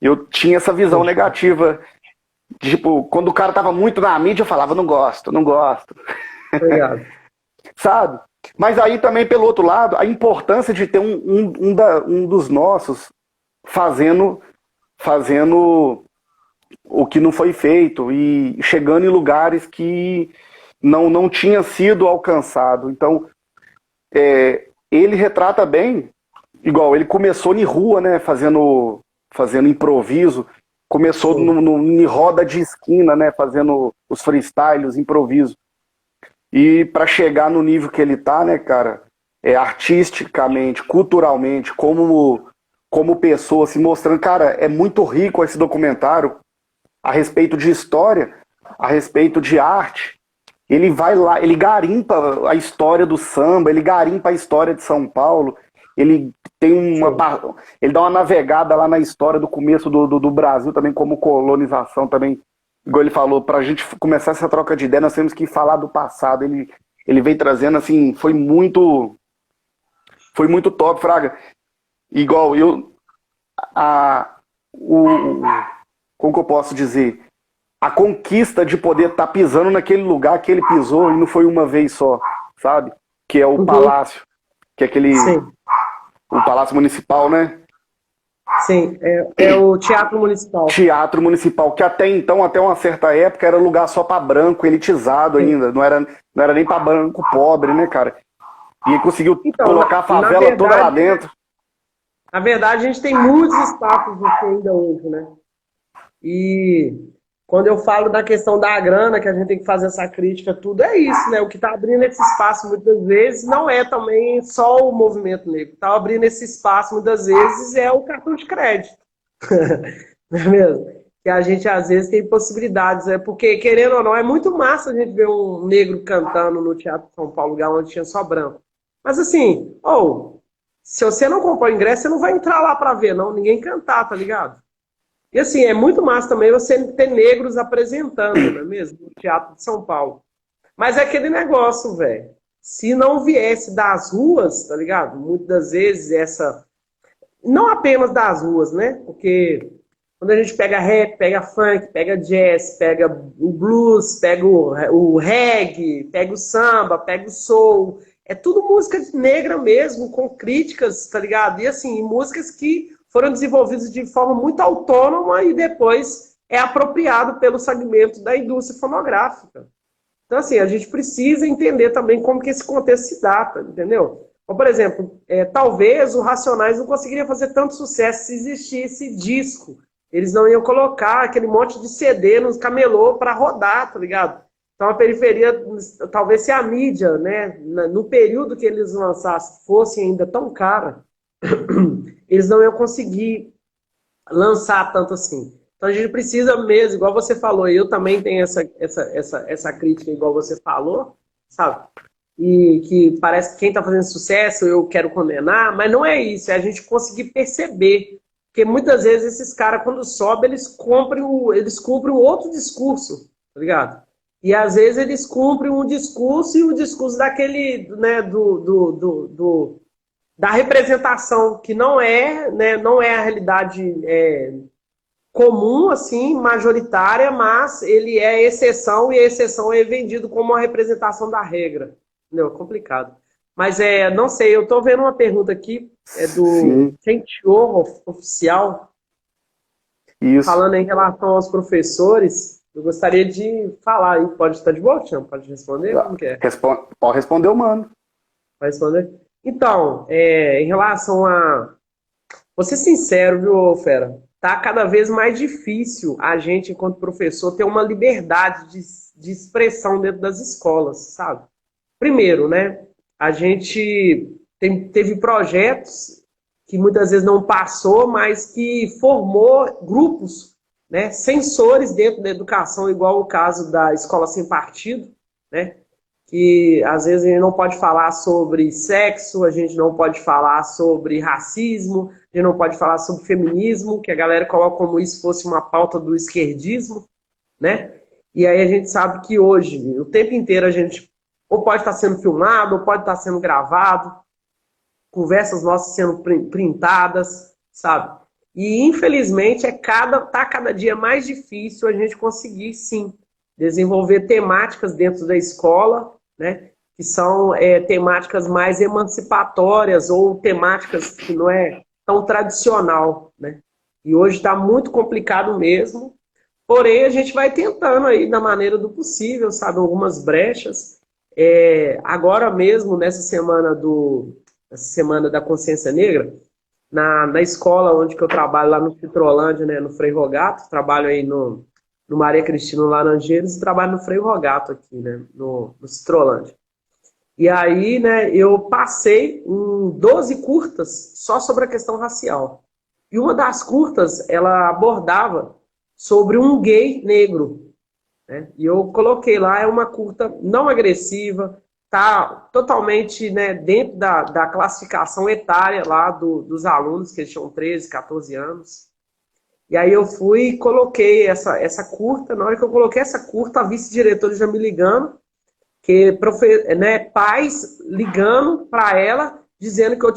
eu tinha essa visão Poxa, negativa. Tipo, quando o cara tava muito na mídia, eu falava, não gosto, não gosto, obrigado. sabe? Mas aí também, pelo outro lado, a importância de ter um dos nossos fazendo o que não foi feito e chegando em lugares que não tinha sido alcançado. Então, ele retrata bem, igual ele começou em rua, né, fazendo improviso, começou Sim. em roda de esquina, né, fazendo os freestyles, improviso. E para chegar no nível que ele tá, né, cara, artisticamente, culturalmente, como pessoa, se mostrando, cara, é muito rico esse documentário a respeito de história, a respeito de arte. Ele vai lá, ele garimpa a história do samba, ele garimpa a história de São Paulo, ele tem Sim. ele dá uma navegada lá na história do começo do Brasil também, como colonização também, igual ele falou, para a gente começar essa troca de ideia, nós temos que falar do passado. Ele vem trazendo, assim, foi muito top, Fraga. Igual eu, a, o, como que eu posso dizer? A conquista de poder estar pisando naquele lugar que ele pisou e não foi uma vez só, sabe? Que é o Uhum. Palácio, que é Sim. o Palácio Municipal, né? Sim. É o Teatro Municipal. Teatro Municipal, que até então, até uma certa época, era lugar só para branco, elitizado Sim. ainda, não era nem para branco pobre, né, cara? E ele conseguiu Então, colocar a na favela toda lá verdade, dentro. na verdade, a gente tem muitos espaços assim ainda hoje, né? E quando eu falo da questão da grana, que a gente tem que fazer essa crítica, tudo é isso, né? O que está abrindo esse espaço muitas vezes não é também só o movimento negro. Está abrindo esse espaço muitas vezes é o cartão de crédito. Não é mesmo? Que a gente às vezes tem possibilidades, é porque, querendo ou não, é muito massa a gente ver um negro cantando no Teatro de São Paulo, lugar onde tinha só branco. Mas assim, se você não comprou ingresso, você não vai entrar lá para ver, não, ninguém cantar, tá ligado? E assim, é muito massa também você ter negros apresentando, não é mesmo? No Teatro de São Paulo. Mas é aquele negócio, velho. Se não viesse das ruas, tá ligado? Muitas das vezes essa. Não apenas das ruas, né? Porque quando a gente pega rap, pega funk, pega jazz, pega o blues, pega o reggae, pega o samba, pega o soul. É tudo música negra mesmo, com críticas, tá ligado? E assim, músicas que foram desenvolvidas de forma muito autônoma e depois é apropriado pelo segmento da indústria fonográfica. Então, assim, a gente precisa entender também como que esse contexto se data, entendeu? Então, por exemplo, talvez o Racionais não conseguiria fazer tanto sucesso se existisse disco. Eles não iam colocar aquele monte de CD nos camelô para rodar, tá ligado? Então a periferia, talvez se a mídia, né, no período que eles lançassem, fosse ainda tão cara, eles não iam conseguir lançar tanto assim. Então a gente precisa mesmo, igual você falou, eu também tenho essa crítica, igual você falou, sabe? E que parece que quem está fazendo sucesso eu quero condenar, mas não é isso, é a gente conseguir perceber. Porque muitas vezes esses caras, quando sobem, eles cumprem um outro discurso, tá ligado? E às vezes eles cumprem um discurso e o discurso daquele, né, da representação que não é, né, não é a realidade comum, assim, majoritária, mas ele é exceção e a exceção é vendido como uma representação da regra. Entendeu? É complicado. Mas não sei, eu estou vendo uma pergunta aqui, do Sim, Centior Oficial, isso. falando em relação aos professores. Eu gostaria de falar aí. Pode estar de boa, Tião? Pode responder? Como que é? Pode responder o mano. Vai responder? Então, em relação a. Vou ser sincero, viu, Fera? Tá cada vez mais difícil a gente, enquanto professor, ter uma liberdade de expressão dentro das escolas, sabe? Primeiro, né? A gente teve projetos que muitas vezes não passou, mas que formou grupos né, censores dentro da educação, igual o caso da escola sem partido, né, que às vezes a gente não pode falar sobre sexo, a gente não pode falar sobre racismo, a gente não pode falar sobre feminismo, que a galera coloca como isso fosse uma pauta do esquerdismo, né? E aí a gente sabe que hoje, o tempo inteiro, a gente ou pode estar sendo filmado, ou pode estar sendo gravado, conversas nossas sendo printadas, sabe? E infelizmente tá cada dia mais difícil a gente conseguir, sim, desenvolver temáticas dentro da escola, né? Que são temáticas mais emancipatórias ou temáticas que não é tão tradicional, né? E hoje está muito complicado mesmo. Porém, a gente vai tentando aí, da maneira do possível, sabe, algumas brechas. Agora mesmo, nessa semana da Consciência Negra, na escola onde que eu trabalho, lá no Citrolândia, né, no Frei Rogato, trabalho aí no Maria Cristina Laranjeiras e trabalho no Frei Rogato aqui, né, no Citrolândia. E aí, né, eu passei 12 curtas só sobre a questão racial. E uma das curtas, ela abordava sobre um gay negro, né? E eu coloquei lá, é uma curta não agressiva, tá totalmente, né, dentro da classificação etária lá dos alunos, que eles tinham 13, 14 anos. E aí eu fui e coloquei essa curta. Na hora que eu coloquei essa curta, a vice-diretora já me ligando, né, pais ligando para ela, dizendo que eu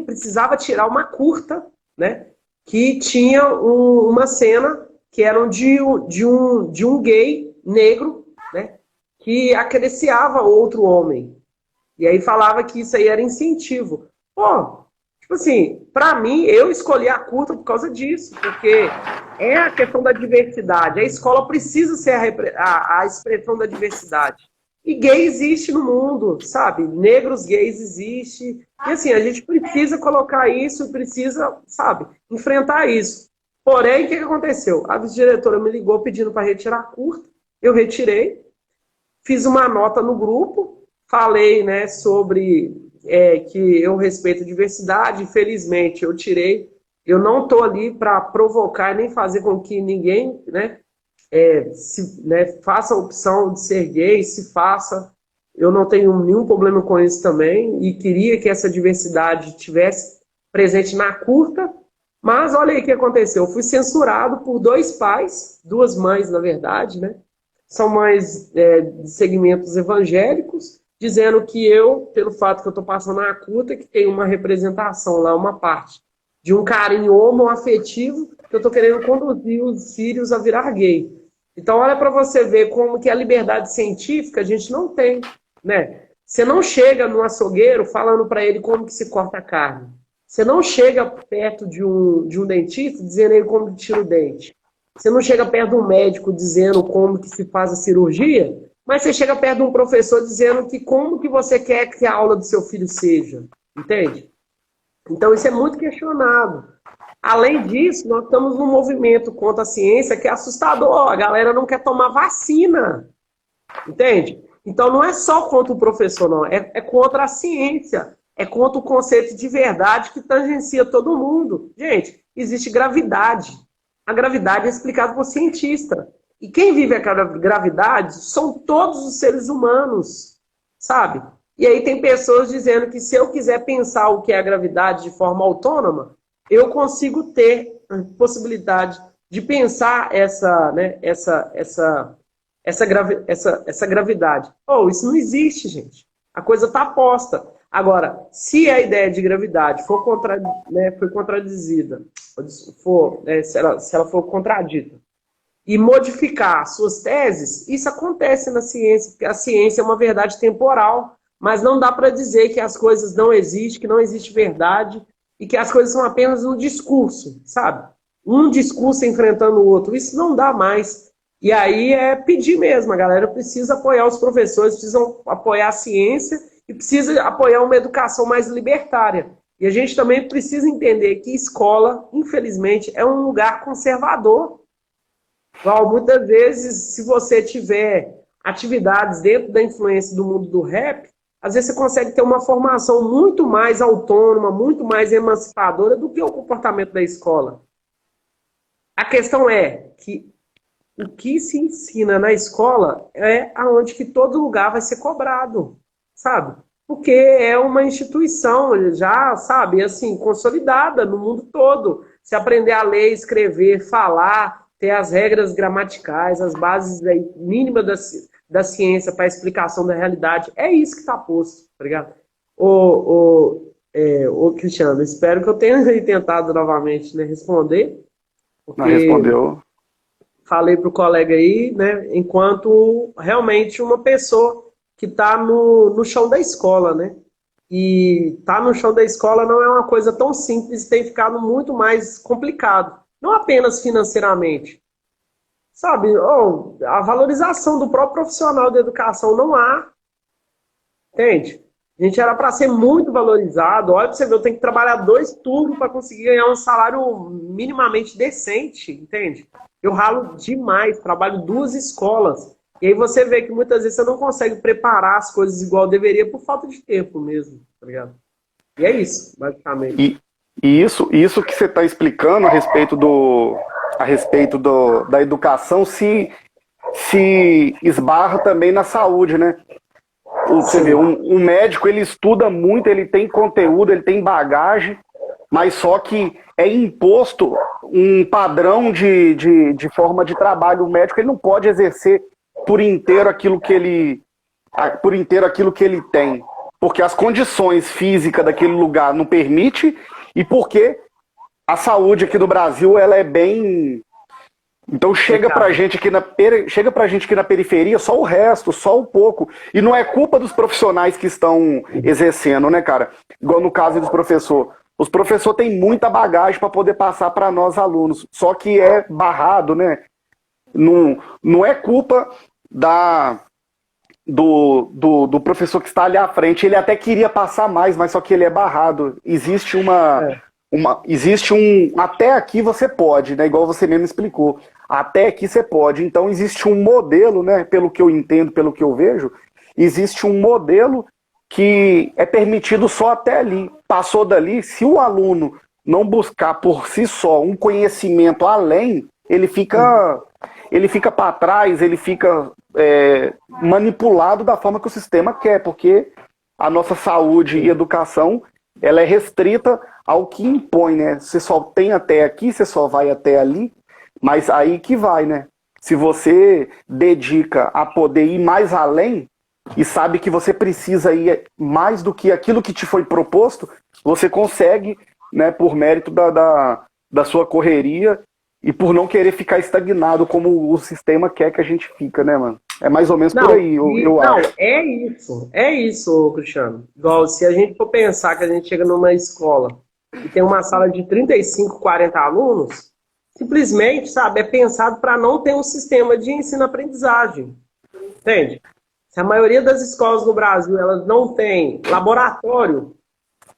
precisava tirar uma curta, né, que tinha uma cena que era de um gay negro, né, que acariciava outro homem. E aí falava que isso aí era incentivo. Pô, tipo assim, pra mim, eu escolhi a curta por causa disso, porque é a questão da diversidade. A escola precisa ser a expressão da diversidade. E gay existe no mundo, sabe? Negros gays existe. E assim, a gente precisa colocar isso, precisa, sabe, enfrentar isso. Porém, o que aconteceu? A vice-diretora me ligou pedindo para retirar a curta. Eu retirei, fiz uma nota no grupo, falei, né, sobre que eu respeito a diversidade. Infelizmente, eu tirei. Eu não estou ali para provocar nem fazer com que ninguém, né, faça a opção de ser gay, se faça. Eu não tenho nenhum problema com isso também e queria que essa diversidade tivesse presente na curta, mas olha aí o que aconteceu. Eu fui censurado por 2 pais, 2 mães, na verdade, né? São mães de segmentos evangélicos, dizendo que eu, pelo fato que eu estou passando na curta, que tem uma representação lá, uma parte de um carinho homoafetivo, que eu estou querendo conduzir os filhos a virar gay. Então, olha para você ver como que a liberdade científica a gente não tem, né? Você não chega no açougueiro falando para ele como que se corta a carne. Você não chega perto de um dentista dizendo a ele como que tira o dente. Você não chega perto de um médico dizendo como que se faz a cirurgia, mas você chega perto de um professor dizendo que como que você quer que a aula do seu filho seja. Entende? Então, isso é muito questionado. Além disso, nós estamos num movimento contra a ciência que é assustador. A galera não quer tomar vacina. Entende? Então, não é só contra o professor, não. É contra a ciência. É contra o conceito de verdade que tangencia todo mundo. Gente, existe gravidade. A gravidade é explicada por cientista. E quem vive a gravidade são todos os seres humanos. Sabe? E aí tem pessoas dizendo que se eu quiser pensar o que é a gravidade de forma autônoma, eu consigo ter a possibilidade de pensar essa gravidade. Oh, isso não existe, gente. A coisa está posta. Agora, se a ideia de gravidade for contradizida, se ela for contradita, e modificar suas teses, isso acontece na ciência, porque a ciência é uma verdade temporal, mas não dá para dizer que as coisas não existem, que não existe verdade, e que as coisas são apenas um discurso, sabe? Um discurso enfrentando o outro. Isso não dá mais. E aí é pedir mesmo, a galera precisa apoiar os professores, precisam apoiar a ciência e precisa apoiar uma educação mais libertária. E a gente também precisa entender que escola, infelizmente, é um lugar conservador. Igual, muitas vezes, se você tiver atividades dentro da influência do mundo do rap, às vezes você consegue ter uma formação muito mais autônoma, muito mais emancipadora do que o comportamento da escola. A questão é que o que se ensina na escola é aonde que todo lugar vai ser cobrado, sabe? Porque é uma instituição já, sabe, assim, consolidada no mundo todo. Se aprender a ler, escrever, falar, ter as regras gramaticais, as bases aí, mínimas da ciência para a explicação da realidade, é isso que está posto, tá ligado? Ô, Cristiano, espero que eu tenha tentado novamente, né, responder, Não porque respondeu. falei para o colega aí, né, enquanto realmente uma pessoa que está no chão da escola, né? E tá no chão da escola não é uma coisa tão simples, tem ficado muito mais complicado. Não apenas financeiramente. Sabe, a valorização do próprio profissional da educação não há, entende? A gente era para ser muito valorizado. Olha para você ver, eu tenho que trabalhar 2 turnos para conseguir ganhar um salário minimamente decente, entende? Eu ralo demais, trabalho 2 escolas. E aí você vê que muitas vezes você não consegue preparar as coisas igual deveria por falta de tempo mesmo, tá ligado? E é isso, basicamente. E isso que você está explicando a respeito da educação se esbarra também na saúde, né? Você vê, Sim. um médico, ele estuda muito, ele tem conteúdo, ele tem bagagem, mas só que é imposto um padrão de forma de trabalho. O médico, ele não pode exercer por inteiro aquilo que ele tem, porque as condições físicas daquele lugar não permite e porque a saúde aqui do Brasil, ela é bem... Então Complicado. chega pra gente aqui na periferia só o resto, só um pouco. E não é culpa dos profissionais que estão exercendo, né, cara? Igual no caso dos professores. Os professores têm muita bagagem para poder passar para nós alunos. Só que é barrado, né? Não é culpa do professor que está ali à frente. Ele até queria passar mais, mas só que ele é barrado. É. Existe um até aqui você pode, né? Igual você mesmo explicou. Até aqui você pode. Então existe um modelo, né? Pelo que eu entendo, pelo que eu vejo, existe um modelo que é permitido só até ali. Passou dali, se o aluno não buscar por si só um conhecimento além, ele fica para trás, ele fica manipulado da forma que o sistema quer, porque a nossa saúde e educação, ela é restrita ao que impõe, né? Você só tem até aqui, você só vai até ali, mas aí que vai, né? Se você dedica a poder ir mais além e sabe que você precisa ir mais do que aquilo que te foi proposto, você consegue, né, por mérito da sua correria e por não querer ficar estagnado como o sistema quer que a gente fica, né, mano? É mais ou menos por Não, aí, eu não, acho. é isso, Cristiano. Igual, se a gente for pensar que a gente chega numa escola e tem uma sala de 35, 40 alunos, simplesmente, sabe, é pensado para não ter um sistema de ensino-aprendizagem, entende? Se a maioria das escolas no Brasil elas não têm laboratório,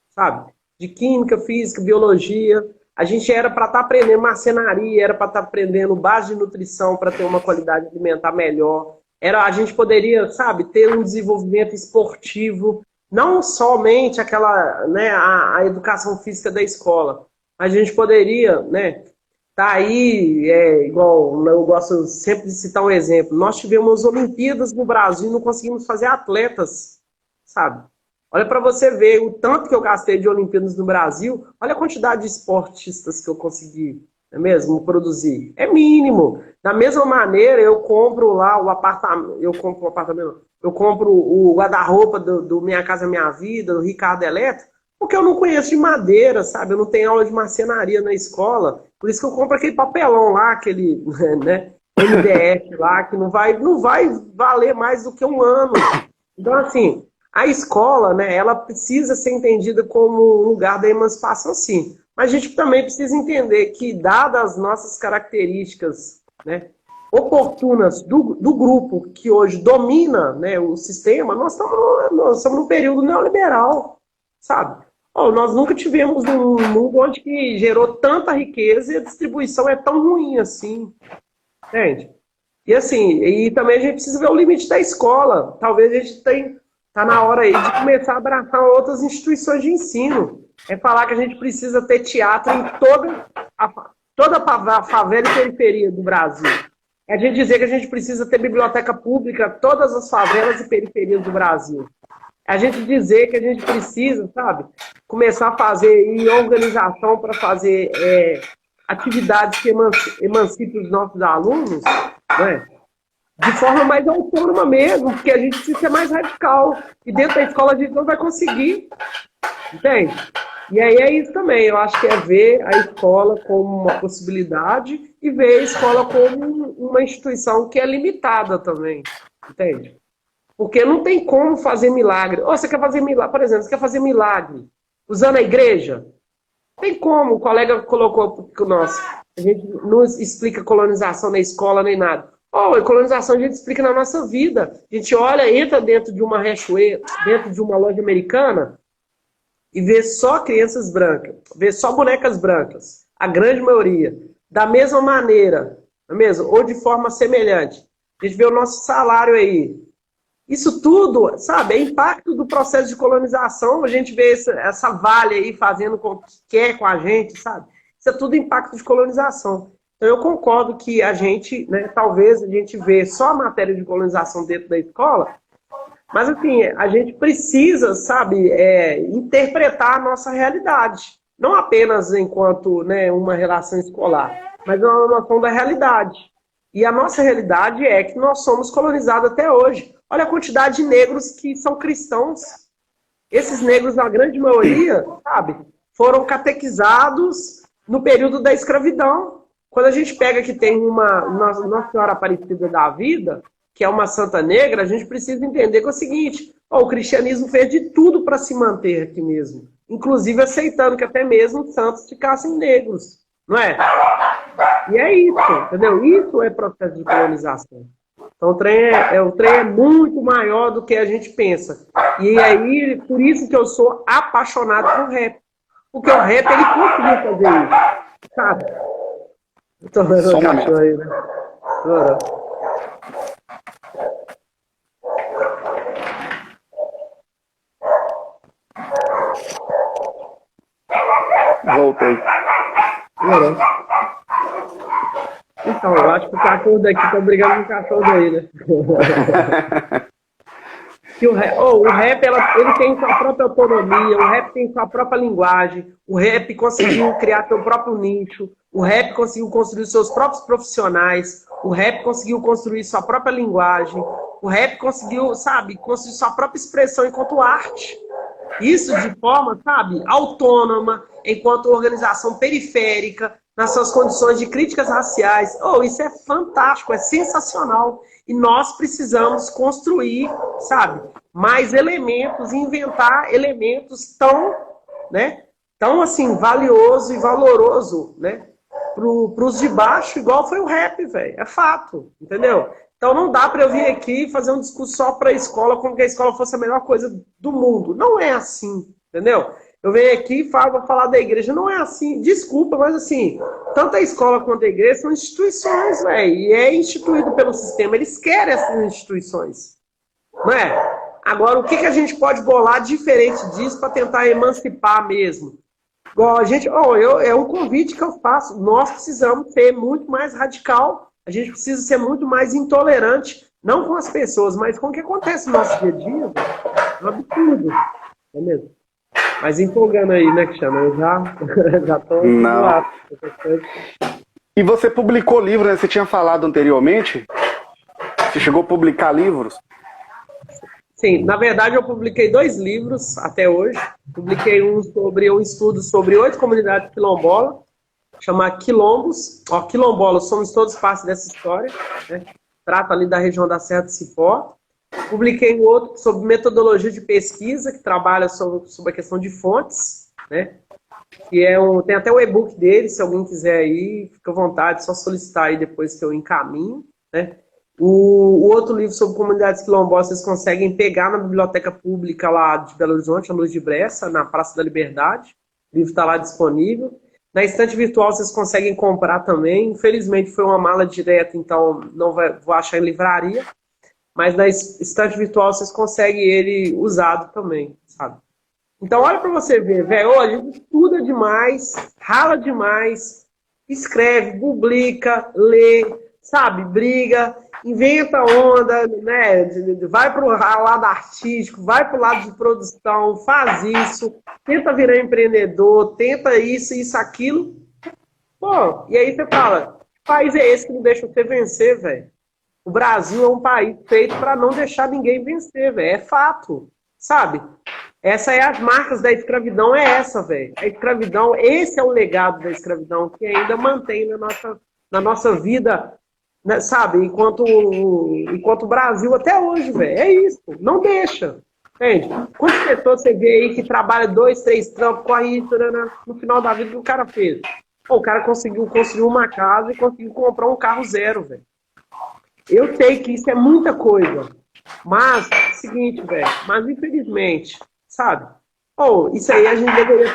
sabe, de química, física, biologia, a gente era para estar aprendendo marcenaria, era para estar aprendendo base de nutrição para ter uma qualidade alimentar melhor. A gente poderia, sabe, ter um desenvolvimento esportivo, não somente aquela, né, a educação física da escola, mas a gente poderia, né, tá aí, igual eu gosto sempre de citar um exemplo. Nós tivemos Olimpíadas no Brasil e não conseguimos fazer atletas, sabe? Olha para você ver o tanto que eu gastei de Olimpíadas no Brasil, olha a quantidade de esportistas que eu consegui, não é mesmo, produzir. É mínimo. Da mesma maneira, eu compro lá o apartamento, eu compro o guarda-roupa do Minha Casa Minha Vida, do Ricardo Eletro, porque eu não conheço de madeira, sabe? Eu não tenho aula de marcenaria na escola. Por isso que eu compro aquele papelão lá, aquele, né, MDF lá, que não vai valer mais do que um ano. Então, assim, a escola, né, ela precisa ser entendida como um lugar da emancipação, sim. Mas a gente também precisa entender que, dadas as nossas características, né, oportunas do grupo que hoje domina, né, o sistema, nós estamos num período neoliberal, sabe? Nós nunca tivemos um mundo onde que gerou tanta riqueza e a distribuição é tão ruim assim, entende? E assim, e também a gente precisa ver o limite da escola. Talvez a gente tá na hora aí de começar a abraçar outras instituições de ensino. É falar que a gente precisa ter teatro em toda favela e periferia do Brasil. É a gente dizer que a gente precisa ter biblioteca pública em todas as favelas e periferias do Brasil. É a gente dizer que a gente precisa, sabe, começar a fazer organização para fazer atividades que emancipem os nossos alunos, né? De forma mais autônoma mesmo, porque a gente precisa ser mais radical. E dentro da escola a gente não vai conseguir. Entende? E aí é isso também. Eu acho que é ver a escola como uma possibilidade e ver a escola como uma instituição que é limitada também. Entende? Porque não tem como fazer milagre. Ou você quer fazer milagre, por exemplo, você quer fazer milagre usando a igreja? Tem como. O colega colocou, nossa, a gente não explica colonização na escola nem nada. A colonização a gente explica na nossa vida. A gente olha, entra dentro de uma Riachuelo, dentro de uma loja americana e vê só crianças brancas, vê só bonecas brancas, a grande maioria. Da mesma maneira, não é mesmo? Ou de forma semelhante. A gente vê o nosso salário aí. Isso tudo, sabe, é impacto do processo de colonização. A gente vê essa Vale aí fazendo o que quer com a gente, sabe? Isso é tudo impacto de colonização. Então eu concordo que a gente, né, talvez a gente vê só a matéria de colonização dentro da escola, mas assim, a gente precisa, sabe, interpretar a nossa realidade. Não apenas enquanto, né, uma relação escolar, mas uma noção da realidade. E a nossa realidade é que nós somos colonizados até hoje. Olha a quantidade de negros que são cristãos. Esses negros, na grande maioria, sabe, foram catequizados no período da escravidão. Quando a gente pega que tem uma Nossa Senhora Aparecida da Vida, que é uma santa negra, a gente precisa entender que é o seguinte, o cristianismo fez de tudo para se manter aqui mesmo. Inclusive aceitando que até mesmo os santos ficassem negros. Não é? E é isso, entendeu? Isso é processo de colonização. Então o trem é muito maior do que a gente pensa. E aí, por isso que eu sou apaixonado por rap. Porque o rap, ele conseguiu fazer isso. Sabe? Tô vendo o cachorro aí, né? Voltei. Então, eu acho que o cachorro daqui tá brigando com o cachorro daí, né? Que o rap ele tem sua própria autonomia, o rap tem sua própria linguagem, o rap conseguiu criar seu próprio nicho, o rap conseguiu construir seus próprios profissionais, o rap conseguiu construir sua própria linguagem, o rap conseguiu, sabe, construir sua própria expressão enquanto arte. Isso de forma, sabe, autônoma, enquanto organização periférica, nas suas condições de críticas raciais. Isso é fantástico, é sensacional. E nós precisamos construir, sabe, mais elementos, inventar elementos tão, né, tão assim, valioso e valoroso, né, para os de baixo, igual foi o rap, velho. É fato, entendeu? Então não dá para eu vir aqui e fazer um discurso só para a escola, como que a escola fosse a melhor coisa do mundo. Não é assim, entendeu? Eu venho aqui e vou falar da igreja. Não é assim. Desculpa, mas assim, tanto a escola quanto a igreja são instituições, velho. E é instituído pelo sistema. Eles querem essas instituições. Não é? Agora, o que a gente pode bolar diferente disso para tentar emancipar mesmo? Igual a gente, é um convite que eu faço. Nós precisamos ser muito mais radical. A gente precisa ser muito mais intolerante. Não com as pessoas, mas com o que acontece no nosso dia a dia. É um absurdo. É mesmo? Mas empolgando aí, né, que chama? Eu já tô Não. E você publicou livro, né? Você tinha falado anteriormente? Você chegou a publicar livros? Sim, na verdade eu publiquei 2 livros até hoje. Publiquei um estudo sobre 8 comunidades quilombolas, chama Quilombos. Quilombolas, somos todos parte dessa história, né? Trata ali da região da Serra do Cipó. Publiquei um outro sobre metodologia de pesquisa, que trabalha sobre a questão de fontes, né? Que tem até o e-book dele, se alguém quiser aí, fica à vontade, só solicitar aí depois que eu encaminho, né? O outro livro sobre comunidades quilombolas vocês conseguem pegar na biblioteca pública lá de Belo Horizonte, a Luz de Bressa, na Praça da Liberdade. O livro está lá disponível. Na estante virtual vocês conseguem comprar também. Infelizmente foi uma mala direta, então não vou achar em livraria. Mas na estante virtual vocês conseguem ele usado também, sabe? Então olha para você ver, velho, a gente estuda demais, rala demais, escreve, publica, lê, sabe, briga, inventa onda, né? Vai pro lado artístico, vai pro lado de produção, faz isso, tenta virar empreendedor, tenta isso, aquilo. Pô, e aí você fala, que país é esse que não deixa você vencer, velho? O Brasil é um país feito para não deixar ninguém vencer, velho. É fato, sabe? Essa é as marcas da escravidão, é essa, velho. A escravidão, esse é o legado da escravidão que ainda mantém na nossa vida, né, sabe? Enquanto Brasil até hoje, velho. É isso. Não deixa. Entende? Quantas pessoas você vê aí que trabalha 2, 3 trampos, corre no final da vida que o cara fez? Pô, o cara conseguiu construir uma casa e conseguiu comprar um carro zero, velho. Eu sei que isso é muita coisa. Mas, é o seguinte, velho. Mas, infelizmente, sabe? Oh, isso aí a gente deveria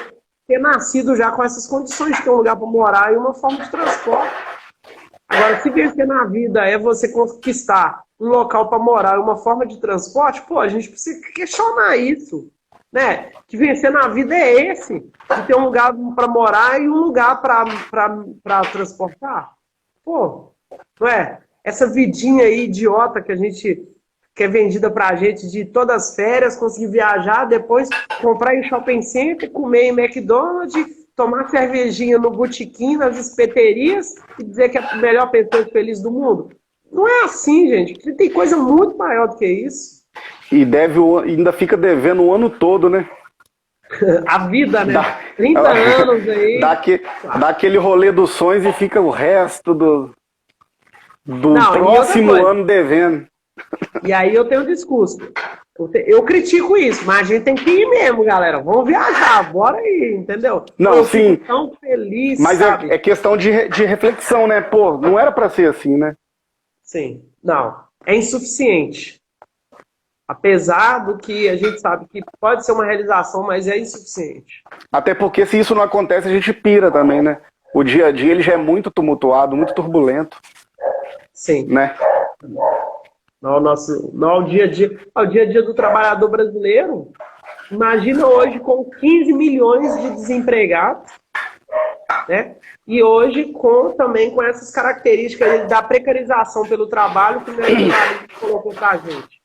ter nascido já com essas condições de ter um lugar para morar e uma forma de transporte. Agora, se vencer na vida é você conquistar um local para morar e uma forma de transporte, pô, a gente precisa questionar isso, né? Que vencer na vida é esse, de ter um lugar para morar e um lugar para transportar. Pô, não é? Essa vidinha aí idiota que é vendida pra gente de todas as férias, conseguir viajar, depois comprar em shopping center, comer em McDonald's, tomar cervejinha no botequim, nas espeterias e dizer que é a melhor pessoa feliz do mundo. Não é assim, gente. Tem coisa muito maior do que isso. E ainda fica devendo o ano todo, né? A vida, né? 30 anos aí. Dá aquele rolê dos sonhos e fica o resto do próximo ano devendo. E aí eu tenho um discurso. Eu critico isso, mas a gente tem que ir mesmo, galera. Vamos viajar, bora aí, entendeu? Não, eu sim. fico tão feliz, mas sabe? É questão de reflexão, né? Pô, não era pra ser assim, né? Sim. Não, é insuficiente. Apesar do que a gente sabe que pode ser uma realização, mas é insuficiente. Até porque se isso não acontece, a gente pira também, né? O dia a dia ele já é muito tumultuado, muito turbulento. Sim. Né? No dia a dia do trabalhador brasileiro, imagina hoje com 15 milhões de desempregados, né? E hoje também com essas características da precarização pelo trabalho que o meu marido colocou pra gente.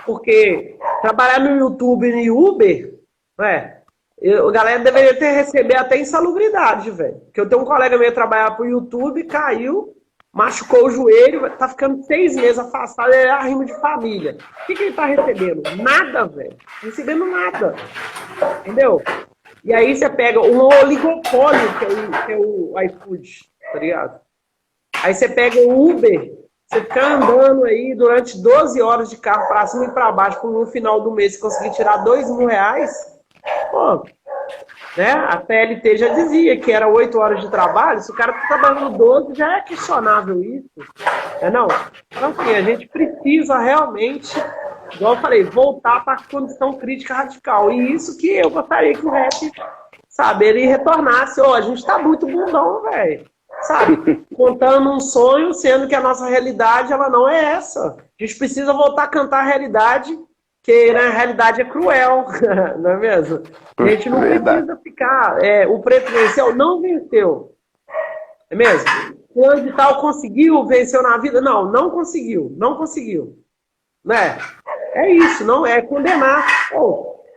Porque trabalhar no YouTube e no Uber, a galera deveria receber até insalubridade, velho. Porque eu tenho um colega meu que trabalhava pro YouTube, caiu, machucou o joelho, tá ficando 6 meses afastado, ele é arrimo de família. O que ele tá recebendo? Nada, velho. Recebendo nada. Entendeu? E aí você pega um oligopólio, que é o iFood, tá ligado? Aí você pega o Uber, você fica andando aí durante 12 horas de carro pra cima e pra baixo, por no final do mês você conseguir tirar R$2.000, pô, né? A CLT já dizia que era 8 horas de trabalho, se o cara tá trabalhando 12, já é questionável isso. Não? Então, assim, a gente precisa realmente, igual eu falei, voltar para a condição crítica radical. E isso que eu gostaria que o rap, sabe, ele retornasse. A gente tá muito bundão, velho. Sabe? Contando um sonho, sendo que a nossa realidade, ela não é essa. A gente precisa voltar a cantar a realidade, que na realidade é cruel, não é mesmo? A gente não precisa ficar... o preto venceu, não venceu. É mesmo? Fulano de tal conseguiu, venceu na vida? Não conseguiu. Não conseguiu. Né? É isso, não é condenar.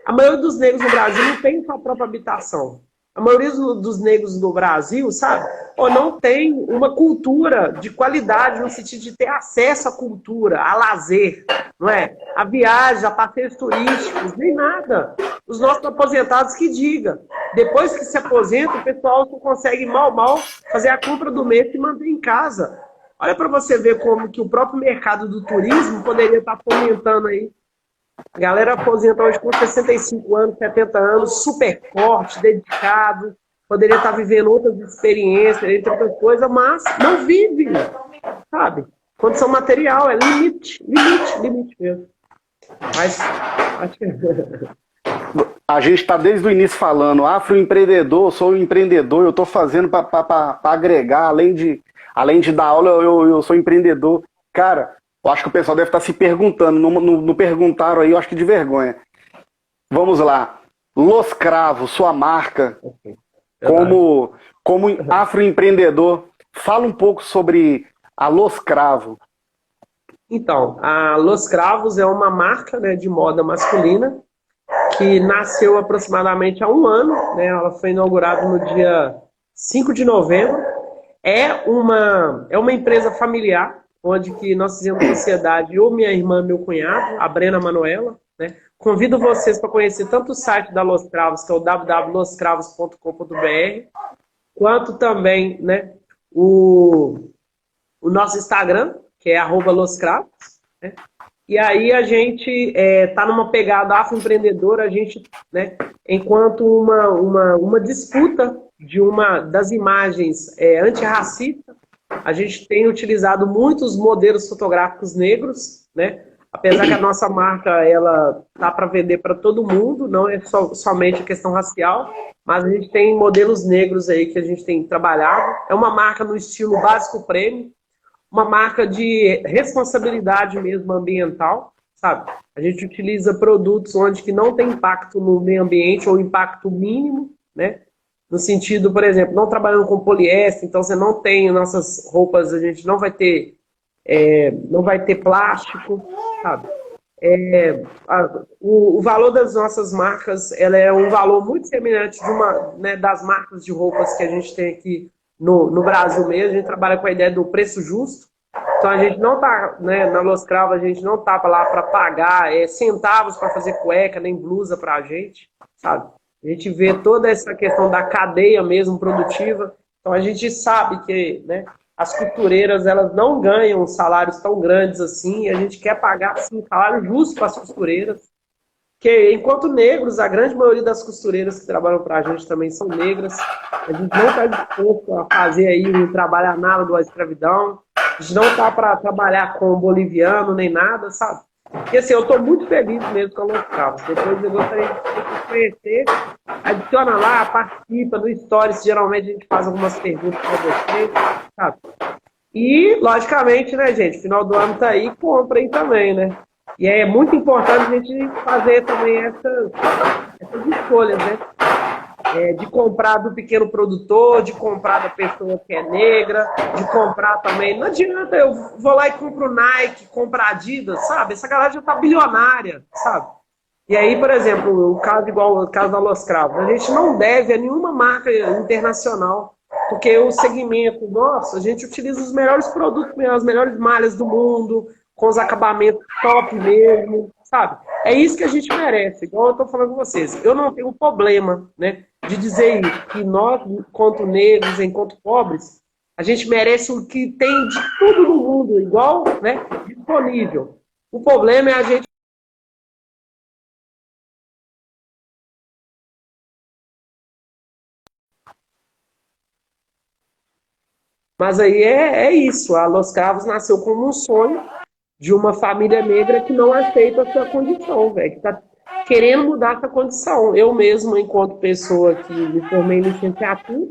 A maioria dos negros no Brasil não tem sua própria habitação. A maioria dos negros do Brasil, sabe? Não tem uma cultura de qualidade no sentido de ter acesso à cultura, a lazer, não é? A viagem, a passeios turísticos, nem nada. Os nossos aposentados que diga. Depois que se aposenta, o pessoal só consegue mal fazer a compra do mês e manter em casa. Olha para você ver como que o próprio mercado do turismo poderia estar fomentando aí. A galera aposenta hoje com 65 anos, 70 anos, super forte, dedicado, poderia estar vivendo outras experiências, entre outras coisas, mas não vive, sabe? Condição material, é limite mesmo. Mas, acho que... A gente está desde o início falando, afroempreendedor, sou um empreendedor, eu estou fazendo para agregar, além de dar aula, eu sou empreendedor. Cara, eu acho que o pessoal deve estar se perguntando, não perguntaram aí, eu acho que de vergonha. Vamos lá. Los Cravos, sua marca. Verdade. como afroempreendedor, fala um pouco sobre a Los Cravo. Então, a Los Cravos é uma marca, né, de moda masculina que nasceu aproximadamente há um ano, né? Ela foi inaugurada no dia 5 de novembro. É uma empresa familiar, onde que nós fizemos sociedade, eu, minha irmã, meu cunhado, a Brena Manuela, né? Convido vocês para conhecer tanto o site da Los Cravos, que é o www.loscravos.com.br, quanto também, né, o nosso Instagram, que é @loscravos, né? E aí a gente está numa pegada afroempreendedora, a gente, né, enquanto uma disputa de uma das imagens antirracista, a gente tem utilizado muitos modelos fotográficos negros, né? Apesar que a nossa marca ela tá para vender para todo mundo, não é somente a questão racial, mas a gente tem modelos negros aí que a gente tem trabalhado. É uma marca no estilo básico premium, uma marca de responsabilidade mesmo ambiental, sabe? A gente utiliza produtos onde que não tem impacto no meio ambiente ou impacto mínimo, né? No sentido, por exemplo, não trabalhando com poliéster, então você não tem nossas roupas, a gente não vai ter plástico, sabe? O valor das nossas marcas, ela é um valor muito semelhante de né, das marcas de roupas que a gente tem aqui no Brasil mesmo. A gente trabalha com a ideia do preço justo. Então a gente não tá, né, na Los Cravos, a gente não tá lá para pagar centavos para fazer cueca, nem blusa para a gente, sabe? A gente vê toda essa questão da cadeia mesmo produtiva. Então a gente sabe que, né, as costureiras elas não ganham salários tão grandes assim, e a gente quer pagar assim, salário justo para as costureiras. Porque enquanto negros, a grande maioria das costureiras que trabalham para a gente também são negras. A gente não está disposto a fazer aí um trabalho análogo à escravidão. A gente não está para trabalhar com boliviano nem nada, sabe? Porque assim, eu estou muito feliz mesmo com a Los Cravos. Depois eu gostaria de vocês conhecer. Adiciona lá, participa no Stories. Geralmente a gente faz algumas perguntas para vocês, sabe? E, logicamente, né, gente? Final do ano tá aí, compra aí também, né? E é muito importante a gente fazer também essas escolhas, né? De comprar do pequeno produtor, de comprar da pessoa que é negra, de comprar também. Não adianta, eu vou lá e compro Nike, compro Adidas, sabe? Essa galera já tá bilionária, sabe? E aí, por exemplo, o caso igual o caso da Los Cravos, a gente não deve a nenhuma marca internacional, porque o segmento nosso, a gente utiliza os melhores produtos, as melhores malhas do mundo, com os acabamentos top mesmo, sabe? É isso que a gente merece, igual eu estou falando com vocês. Eu não tenho problema, né, de dizer isso, que nós, enquanto negros, enquanto pobres, a gente merece o que tem de tudo no mundo, igual, né, disponível. O problema é a gente. Mas aí é isso, a Los Cravos nasceu como um sonho de uma família negra que não aceita a sua condição, velho, que está querendo mudar essa condição. Eu mesmo, enquanto pessoa que me formei em licenciatura,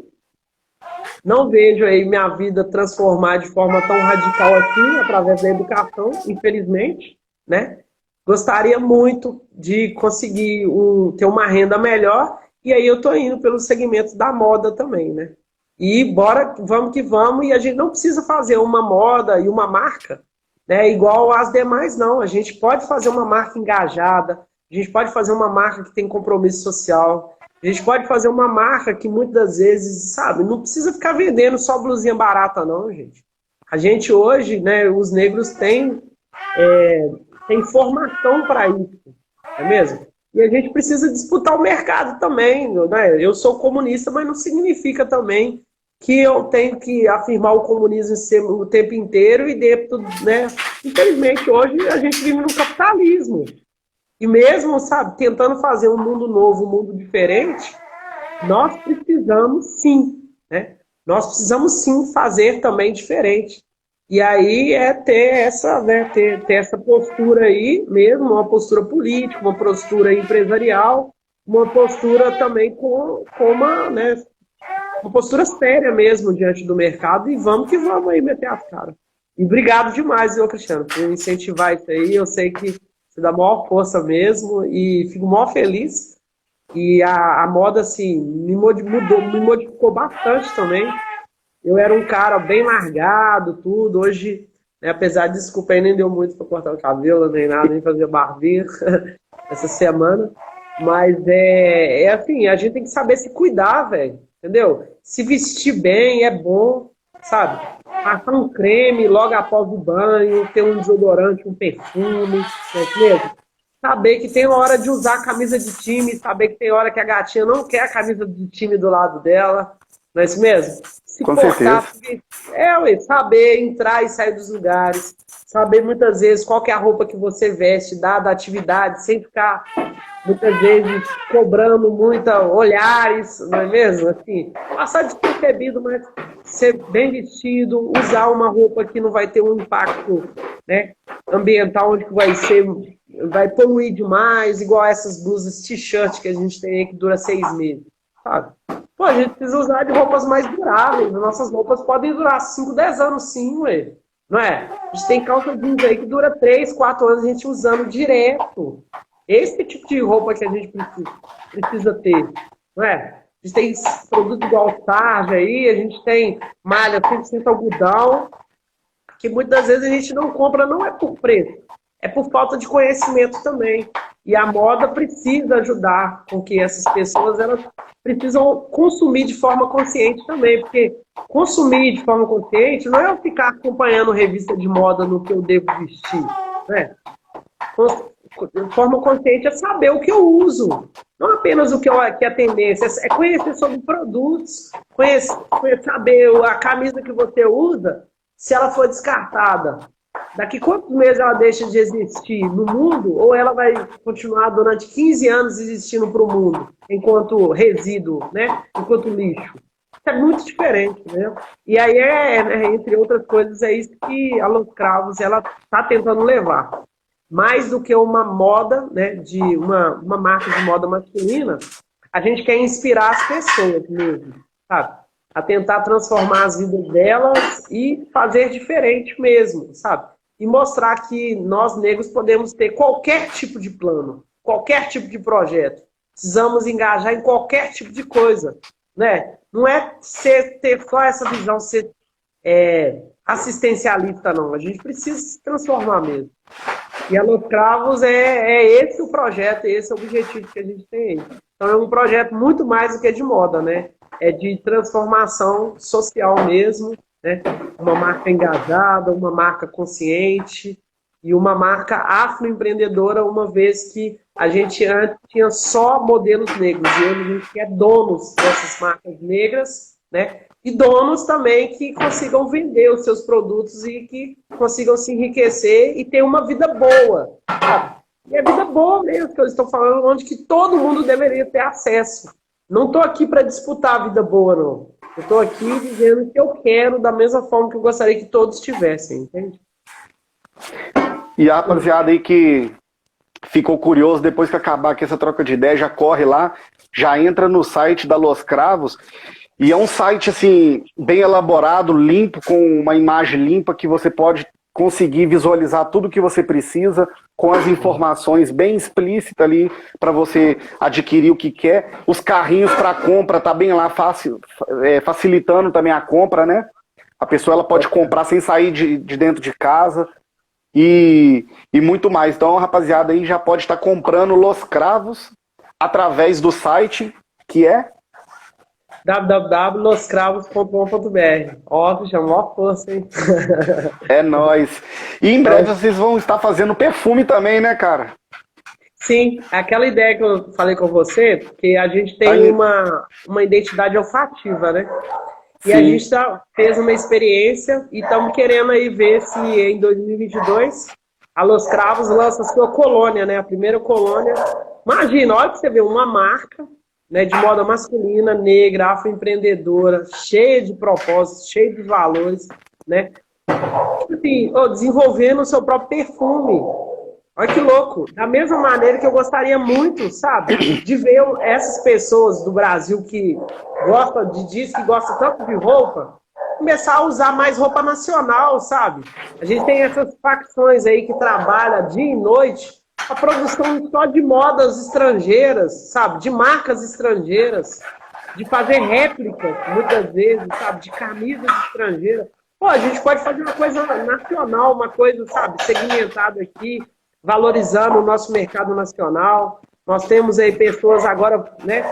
não vejo aí minha vida transformar de forma tão radical assim, através da educação, infelizmente, né? Gostaria muito de conseguir ter uma renda melhor, e aí eu estou indo pelo segmento da moda também, né? E bora, vamos que vamos, e a gente não precisa fazer uma moda e uma marca, né, igual às demais, não. A gente pode fazer uma marca engajada, a gente pode fazer uma marca que tem compromisso social, a gente pode fazer uma marca que muitas das vezes, sabe, não precisa ficar vendendo só blusinha barata, não, gente. A gente hoje, né, os negros têm formação para isso, não é mesmo? E a gente precisa disputar o mercado também, né? Eu sou comunista, mas não significa também que eu tenho que afirmar o comunismo o tempo inteiro e dentro, né? Infelizmente, hoje a gente vive no capitalismo. E mesmo, sabe, tentando fazer um mundo novo, um mundo diferente, nós precisamos sim, né? Nós precisamos sim fazer também diferente. E aí ter essa, né, ter essa postura aí mesmo, uma postura política, uma postura empresarial, uma postura também com uma, né, uma postura séria mesmo diante do mercado, e vamos que vamos aí meter as caras. E obrigado demais, viu, Cristiano, por incentivar isso aí. Eu sei que você dá a maior força mesmo e fico maior feliz E a moda, assim, me modificou bastante também. Eu era um cara bem largado, tudo. Hoje, né, apesar de desculpa aí, nem deu muito para cortar o cabelo, nem nada, nem fazer barbinha essa semana. Mas é assim, a gente tem que saber se cuidar, velho. Entendeu? Se vestir bem é bom, sabe? Passar um creme logo após o banho, ter um desodorante, um perfume, não é mesmo? Saber que tem hora de usar a camisa de time, saber que tem hora que a gatinha não quer a camisa de time do lado dela, não é isso mesmo? Se Com certeza. portar, ué, saber entrar e sair dos lugares, saber muitas vezes qual que é a roupa que você veste, dada a atividade, sem ficar muitas vezes cobrando muita olhares, não é mesmo? Assim, passar despercebido, mas ser bem vestido, usar uma roupa que não vai ter um impacto, né, ambiental, onde vai poluir demais, igual essas blusas t-shirt que a gente tem aí que dura 6 meses, sabe? Pô, a gente precisa usar de roupas mais duráveis. Nossas roupas podem durar 5, 10 anos sim, ué. Não é? A gente tem calça jeans aí que dura 3, 4 anos a gente usando direto. Esse tipo de roupa que a gente precisa ter, não é? A gente tem produto igual sarja aí, a gente tem malha 100% algodão, que muitas vezes a gente não compra, não é por preço, é por falta de conhecimento também. E a moda precisa ajudar com que essas pessoas elas precisam consumir de forma consciente também, porque consumir de forma consciente não é eu ficar acompanhando revista de moda no que eu devo vestir, né? De forma consciente é saber o que eu uso, não apenas o que é a tendência, é conhecer sobre produtos, saber a camisa que você usa, se ela for descartada. Daqui quantos meses ela deixa de existir no mundo, ou ela vai continuar durante 15 anos existindo para o mundo, enquanto resíduo, né? Enquanto lixo. Isso é muito diferente, né? E aí, né, entre outras coisas, é isso que a Los Cravos está tentando levar. Mais do que uma moda, né, de uma marca de moda masculina, a gente quer inspirar as pessoas mesmo, sabe? A tentar transformar as vidas delas e fazer diferente mesmo, sabe? E mostrar que nós negros podemos ter qualquer tipo de plano, qualquer tipo de projeto. Precisamos engajar em qualquer tipo de coisa, né? Não é ter só essa visão, ser assistencialista, não. A gente precisa se transformar mesmo. E a Los Cravos é esse o projeto, esse é o objetivo que a gente tem aí. Então é um projeto muito mais do que de moda, né? É de transformação social mesmo, né? Uma marca engajada, uma marca consciente e uma marca afroempreendedora, uma vez que a gente antes tinha só modelos negros e hoje a gente quer donos dessas marcas negras, né? E donos também que consigam vender os seus produtos e que consigam se enriquecer e ter uma vida boa, sabe? E é vida boa mesmo que eu estou falando, onde que todo mundo deveria ter acesso. Não estou aqui para disputar a vida boa, não. Eu estou aqui dizendo que eu quero da mesma forma que eu gostaria que todos tivessem, entende? E a rapaziada aí que ficou curioso, depois que acabar aqui essa troca de ideia, já corre lá, já entra no site da Los Cravos. E é um site, assim, bem elaborado, limpo, com uma imagem limpa, que você pode conseguir visualizar tudo que você precisa, com as informações bem explícitas ali, para você adquirir o que quer. Os carrinhos para compra, tá bem lá, facilitando também a compra, né? A pessoa ela pode comprar sem sair de dentro de casa e muito mais. Então, a rapaziada aí já pode estar comprando Los Cravos através do site, que é www.loscravos.com.br. Ó, chamou a força, hein? É nóis. E em breve vocês vão estar fazendo perfume também, né, cara? Sim, aquela ideia que eu falei com você, que a gente tem uma identidade olfativa, né? E Sim. a gente fez uma experiência e estamos querendo aí ver se em 2022 a Los Cravos lança a sua colônia, né? A primeira colônia. Imagina, olha pra você ver, uma marca, né, de moda masculina, negra, afroempreendedora, cheia de propósitos, cheia de valores, né? Assim, desenvolvendo o seu próprio perfume. Olha que louco. Da mesma maneira que eu gostaria muito, sabe, de ver essas pessoas do Brasil que gostam disso, que gostam tanto de roupa, começar a usar mais roupa nacional, sabe? A gente tem essas facções aí que trabalham dia e noite a produção só de modas estrangeiras, sabe? De marcas estrangeiras, de fazer réplicas, muitas vezes, sabe? De camisas estrangeiras. Pô, a gente pode fazer uma coisa nacional, uma coisa, sabe? Segmentada aqui, valorizando o nosso mercado nacional. Nós temos aí pessoas agora, né?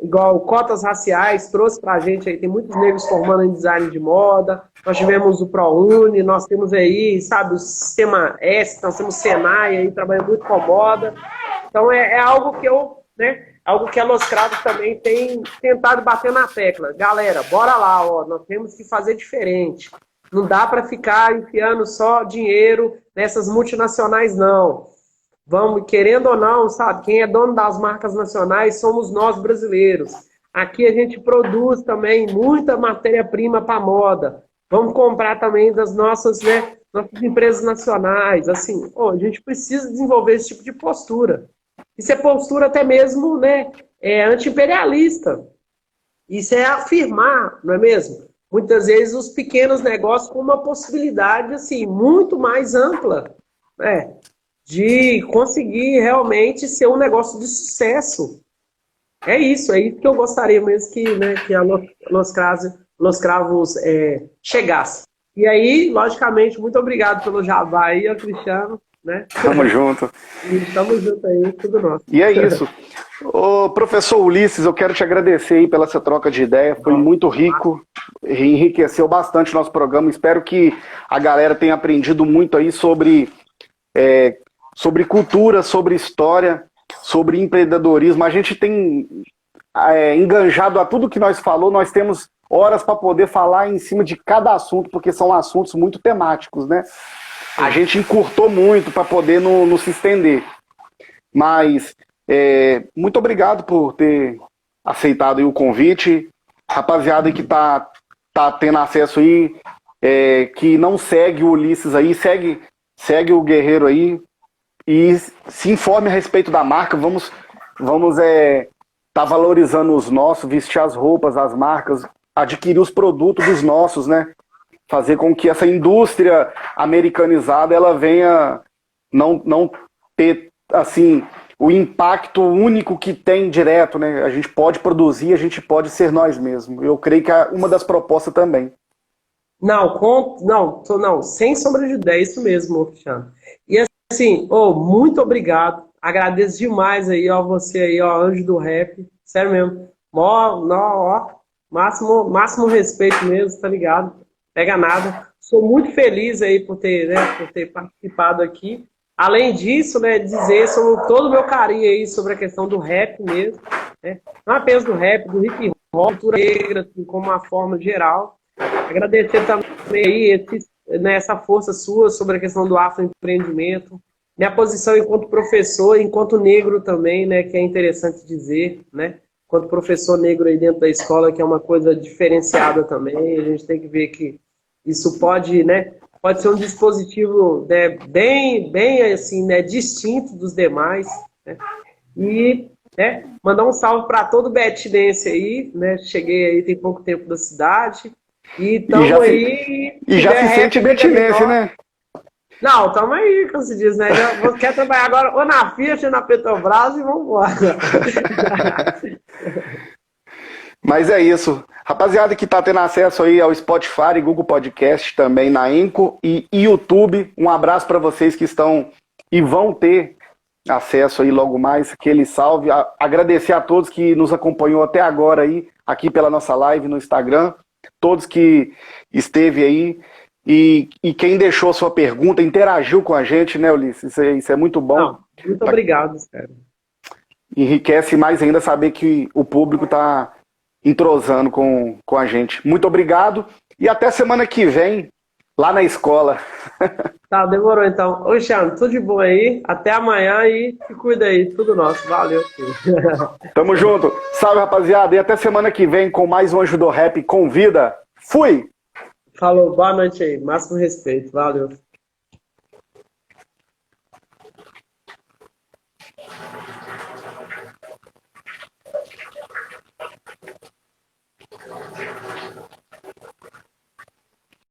Igual cotas raciais, trouxe pra gente aí, tem muitos negros formando em design de moda, nós tivemos o ProUni, nós temos aí, sabe, o Sistema S, nós temos o Senai aí, trabalhando muito com moda. Então é algo que algo que a Los Cravos também tem tentado bater na tecla. Galera, bora lá, ó, nós temos que fazer diferente. Não dá para ficar enfiando só dinheiro nessas multinacionais, não. Vamos, querendo ou não, sabe, quem é dono das marcas nacionais somos nós brasileiros. Aqui a gente produz também muita matéria-prima para moda. Vamos comprar também das nossas empresas nacionais. Assim, a gente precisa desenvolver esse tipo de postura. Isso é postura até mesmo, né, anti-imperialista. Isso é afirmar, não é mesmo? Muitas vezes os pequenos negócios com uma possibilidade assim, muito mais ampla, né, de conseguir realmente ser um negócio de sucesso. É isso que eu gostaria mesmo que a Los Cravos chegasse. E aí, logicamente, muito obrigado pelo jabá aí, Cristiano. Né? Tamo junto. E tamo junto aí, tudo nosso. E é isso. Ô, professor Ulisses, eu quero te agradecer aí pela essa troca de ideia. Foi muito rico, enriqueceu bastante o nosso programa. Espero que a galera tenha aprendido muito aí sobre cultura, sobre história, sobre empreendedorismo. A gente tem enganjado a tudo que nós falou, nós temos horas para poder falar em cima de cada assunto, porque são assuntos muito temáticos, né? A gente encurtou muito para poder não se estender. Mas muito obrigado por ter aceitado aí o convite. Rapaziada que tá tendo acesso aí, que não segue o Ulisses aí, segue o Guerreiro aí e se informe a respeito da marca. Vamos tá valorizando os nossos, vestir as roupas, as marcas, adquirir os produtos dos nossos, né? Fazer com que essa indústria americanizada ela venha não ter assim o impacto único que tem direto, né? A gente pode produzir, a gente pode ser nós mesmos. Eu creio que é uma das propostas também. Não, sem sombra de dúvida, é isso mesmo, Cristiano. E assim, muito obrigado. Agradeço demais aí, você aí, anjo do rap. Sério mesmo. Máximo respeito mesmo, tá ligado? Pega nada. Sou muito feliz aí por ter participado aqui. Além disso, né, dizer sobre todo o meu carinho aí sobre a questão do rap mesmo, né? Não apenas do rap, do hip hop, cultura negra, assim, como uma forma geral. Agradecer também aí essa força sua sobre a questão do afroempreendimento. Minha posição enquanto professor, enquanto negro também, né, que é interessante dizer, né? Enquanto professor negro aí dentro da escola, que é uma coisa diferenciada também, a gente tem que ver que isso pode ser um dispositivo, né, bem assim, né, distinto dos demais, né? E mandar um salve para todo o betinense aí, né? Cheguei aí tem pouco tempo da cidade e estamos aí. E já se sente betinense, né? Não, estamos aí, como se diz, né? Quer trabalhar agora ou na Fiat ou na Petrobras e vamos embora. Mas é isso. Rapaziada que tá tendo acesso aí ao Spotify e Google Podcast, também na Anchor e YouTube, um abraço para vocês que estão e vão ter acesso aí logo mais, aquele salve. Agradecer a todos que nos acompanhou até agora aí, aqui pela nossa live no Instagram, todos que esteve aí e quem deixou sua pergunta, interagiu com a gente, né, Ulisses? Isso é muito bom. Não, muito obrigado, cara. Enriquece mais ainda saber que o público tá entrosando com a gente. Muito obrigado e até semana que vem lá na escola. Tá, demorou então. Ô, Cristiano, tudo de bom aí. Até amanhã e se cuida aí. Tudo nosso. Valeu. Tamo junto. Salve, rapaziada. E até semana que vem com mais um Anjo do Rap Convida. Fui! Falou, boa noite aí. Máximo respeito. Valeu.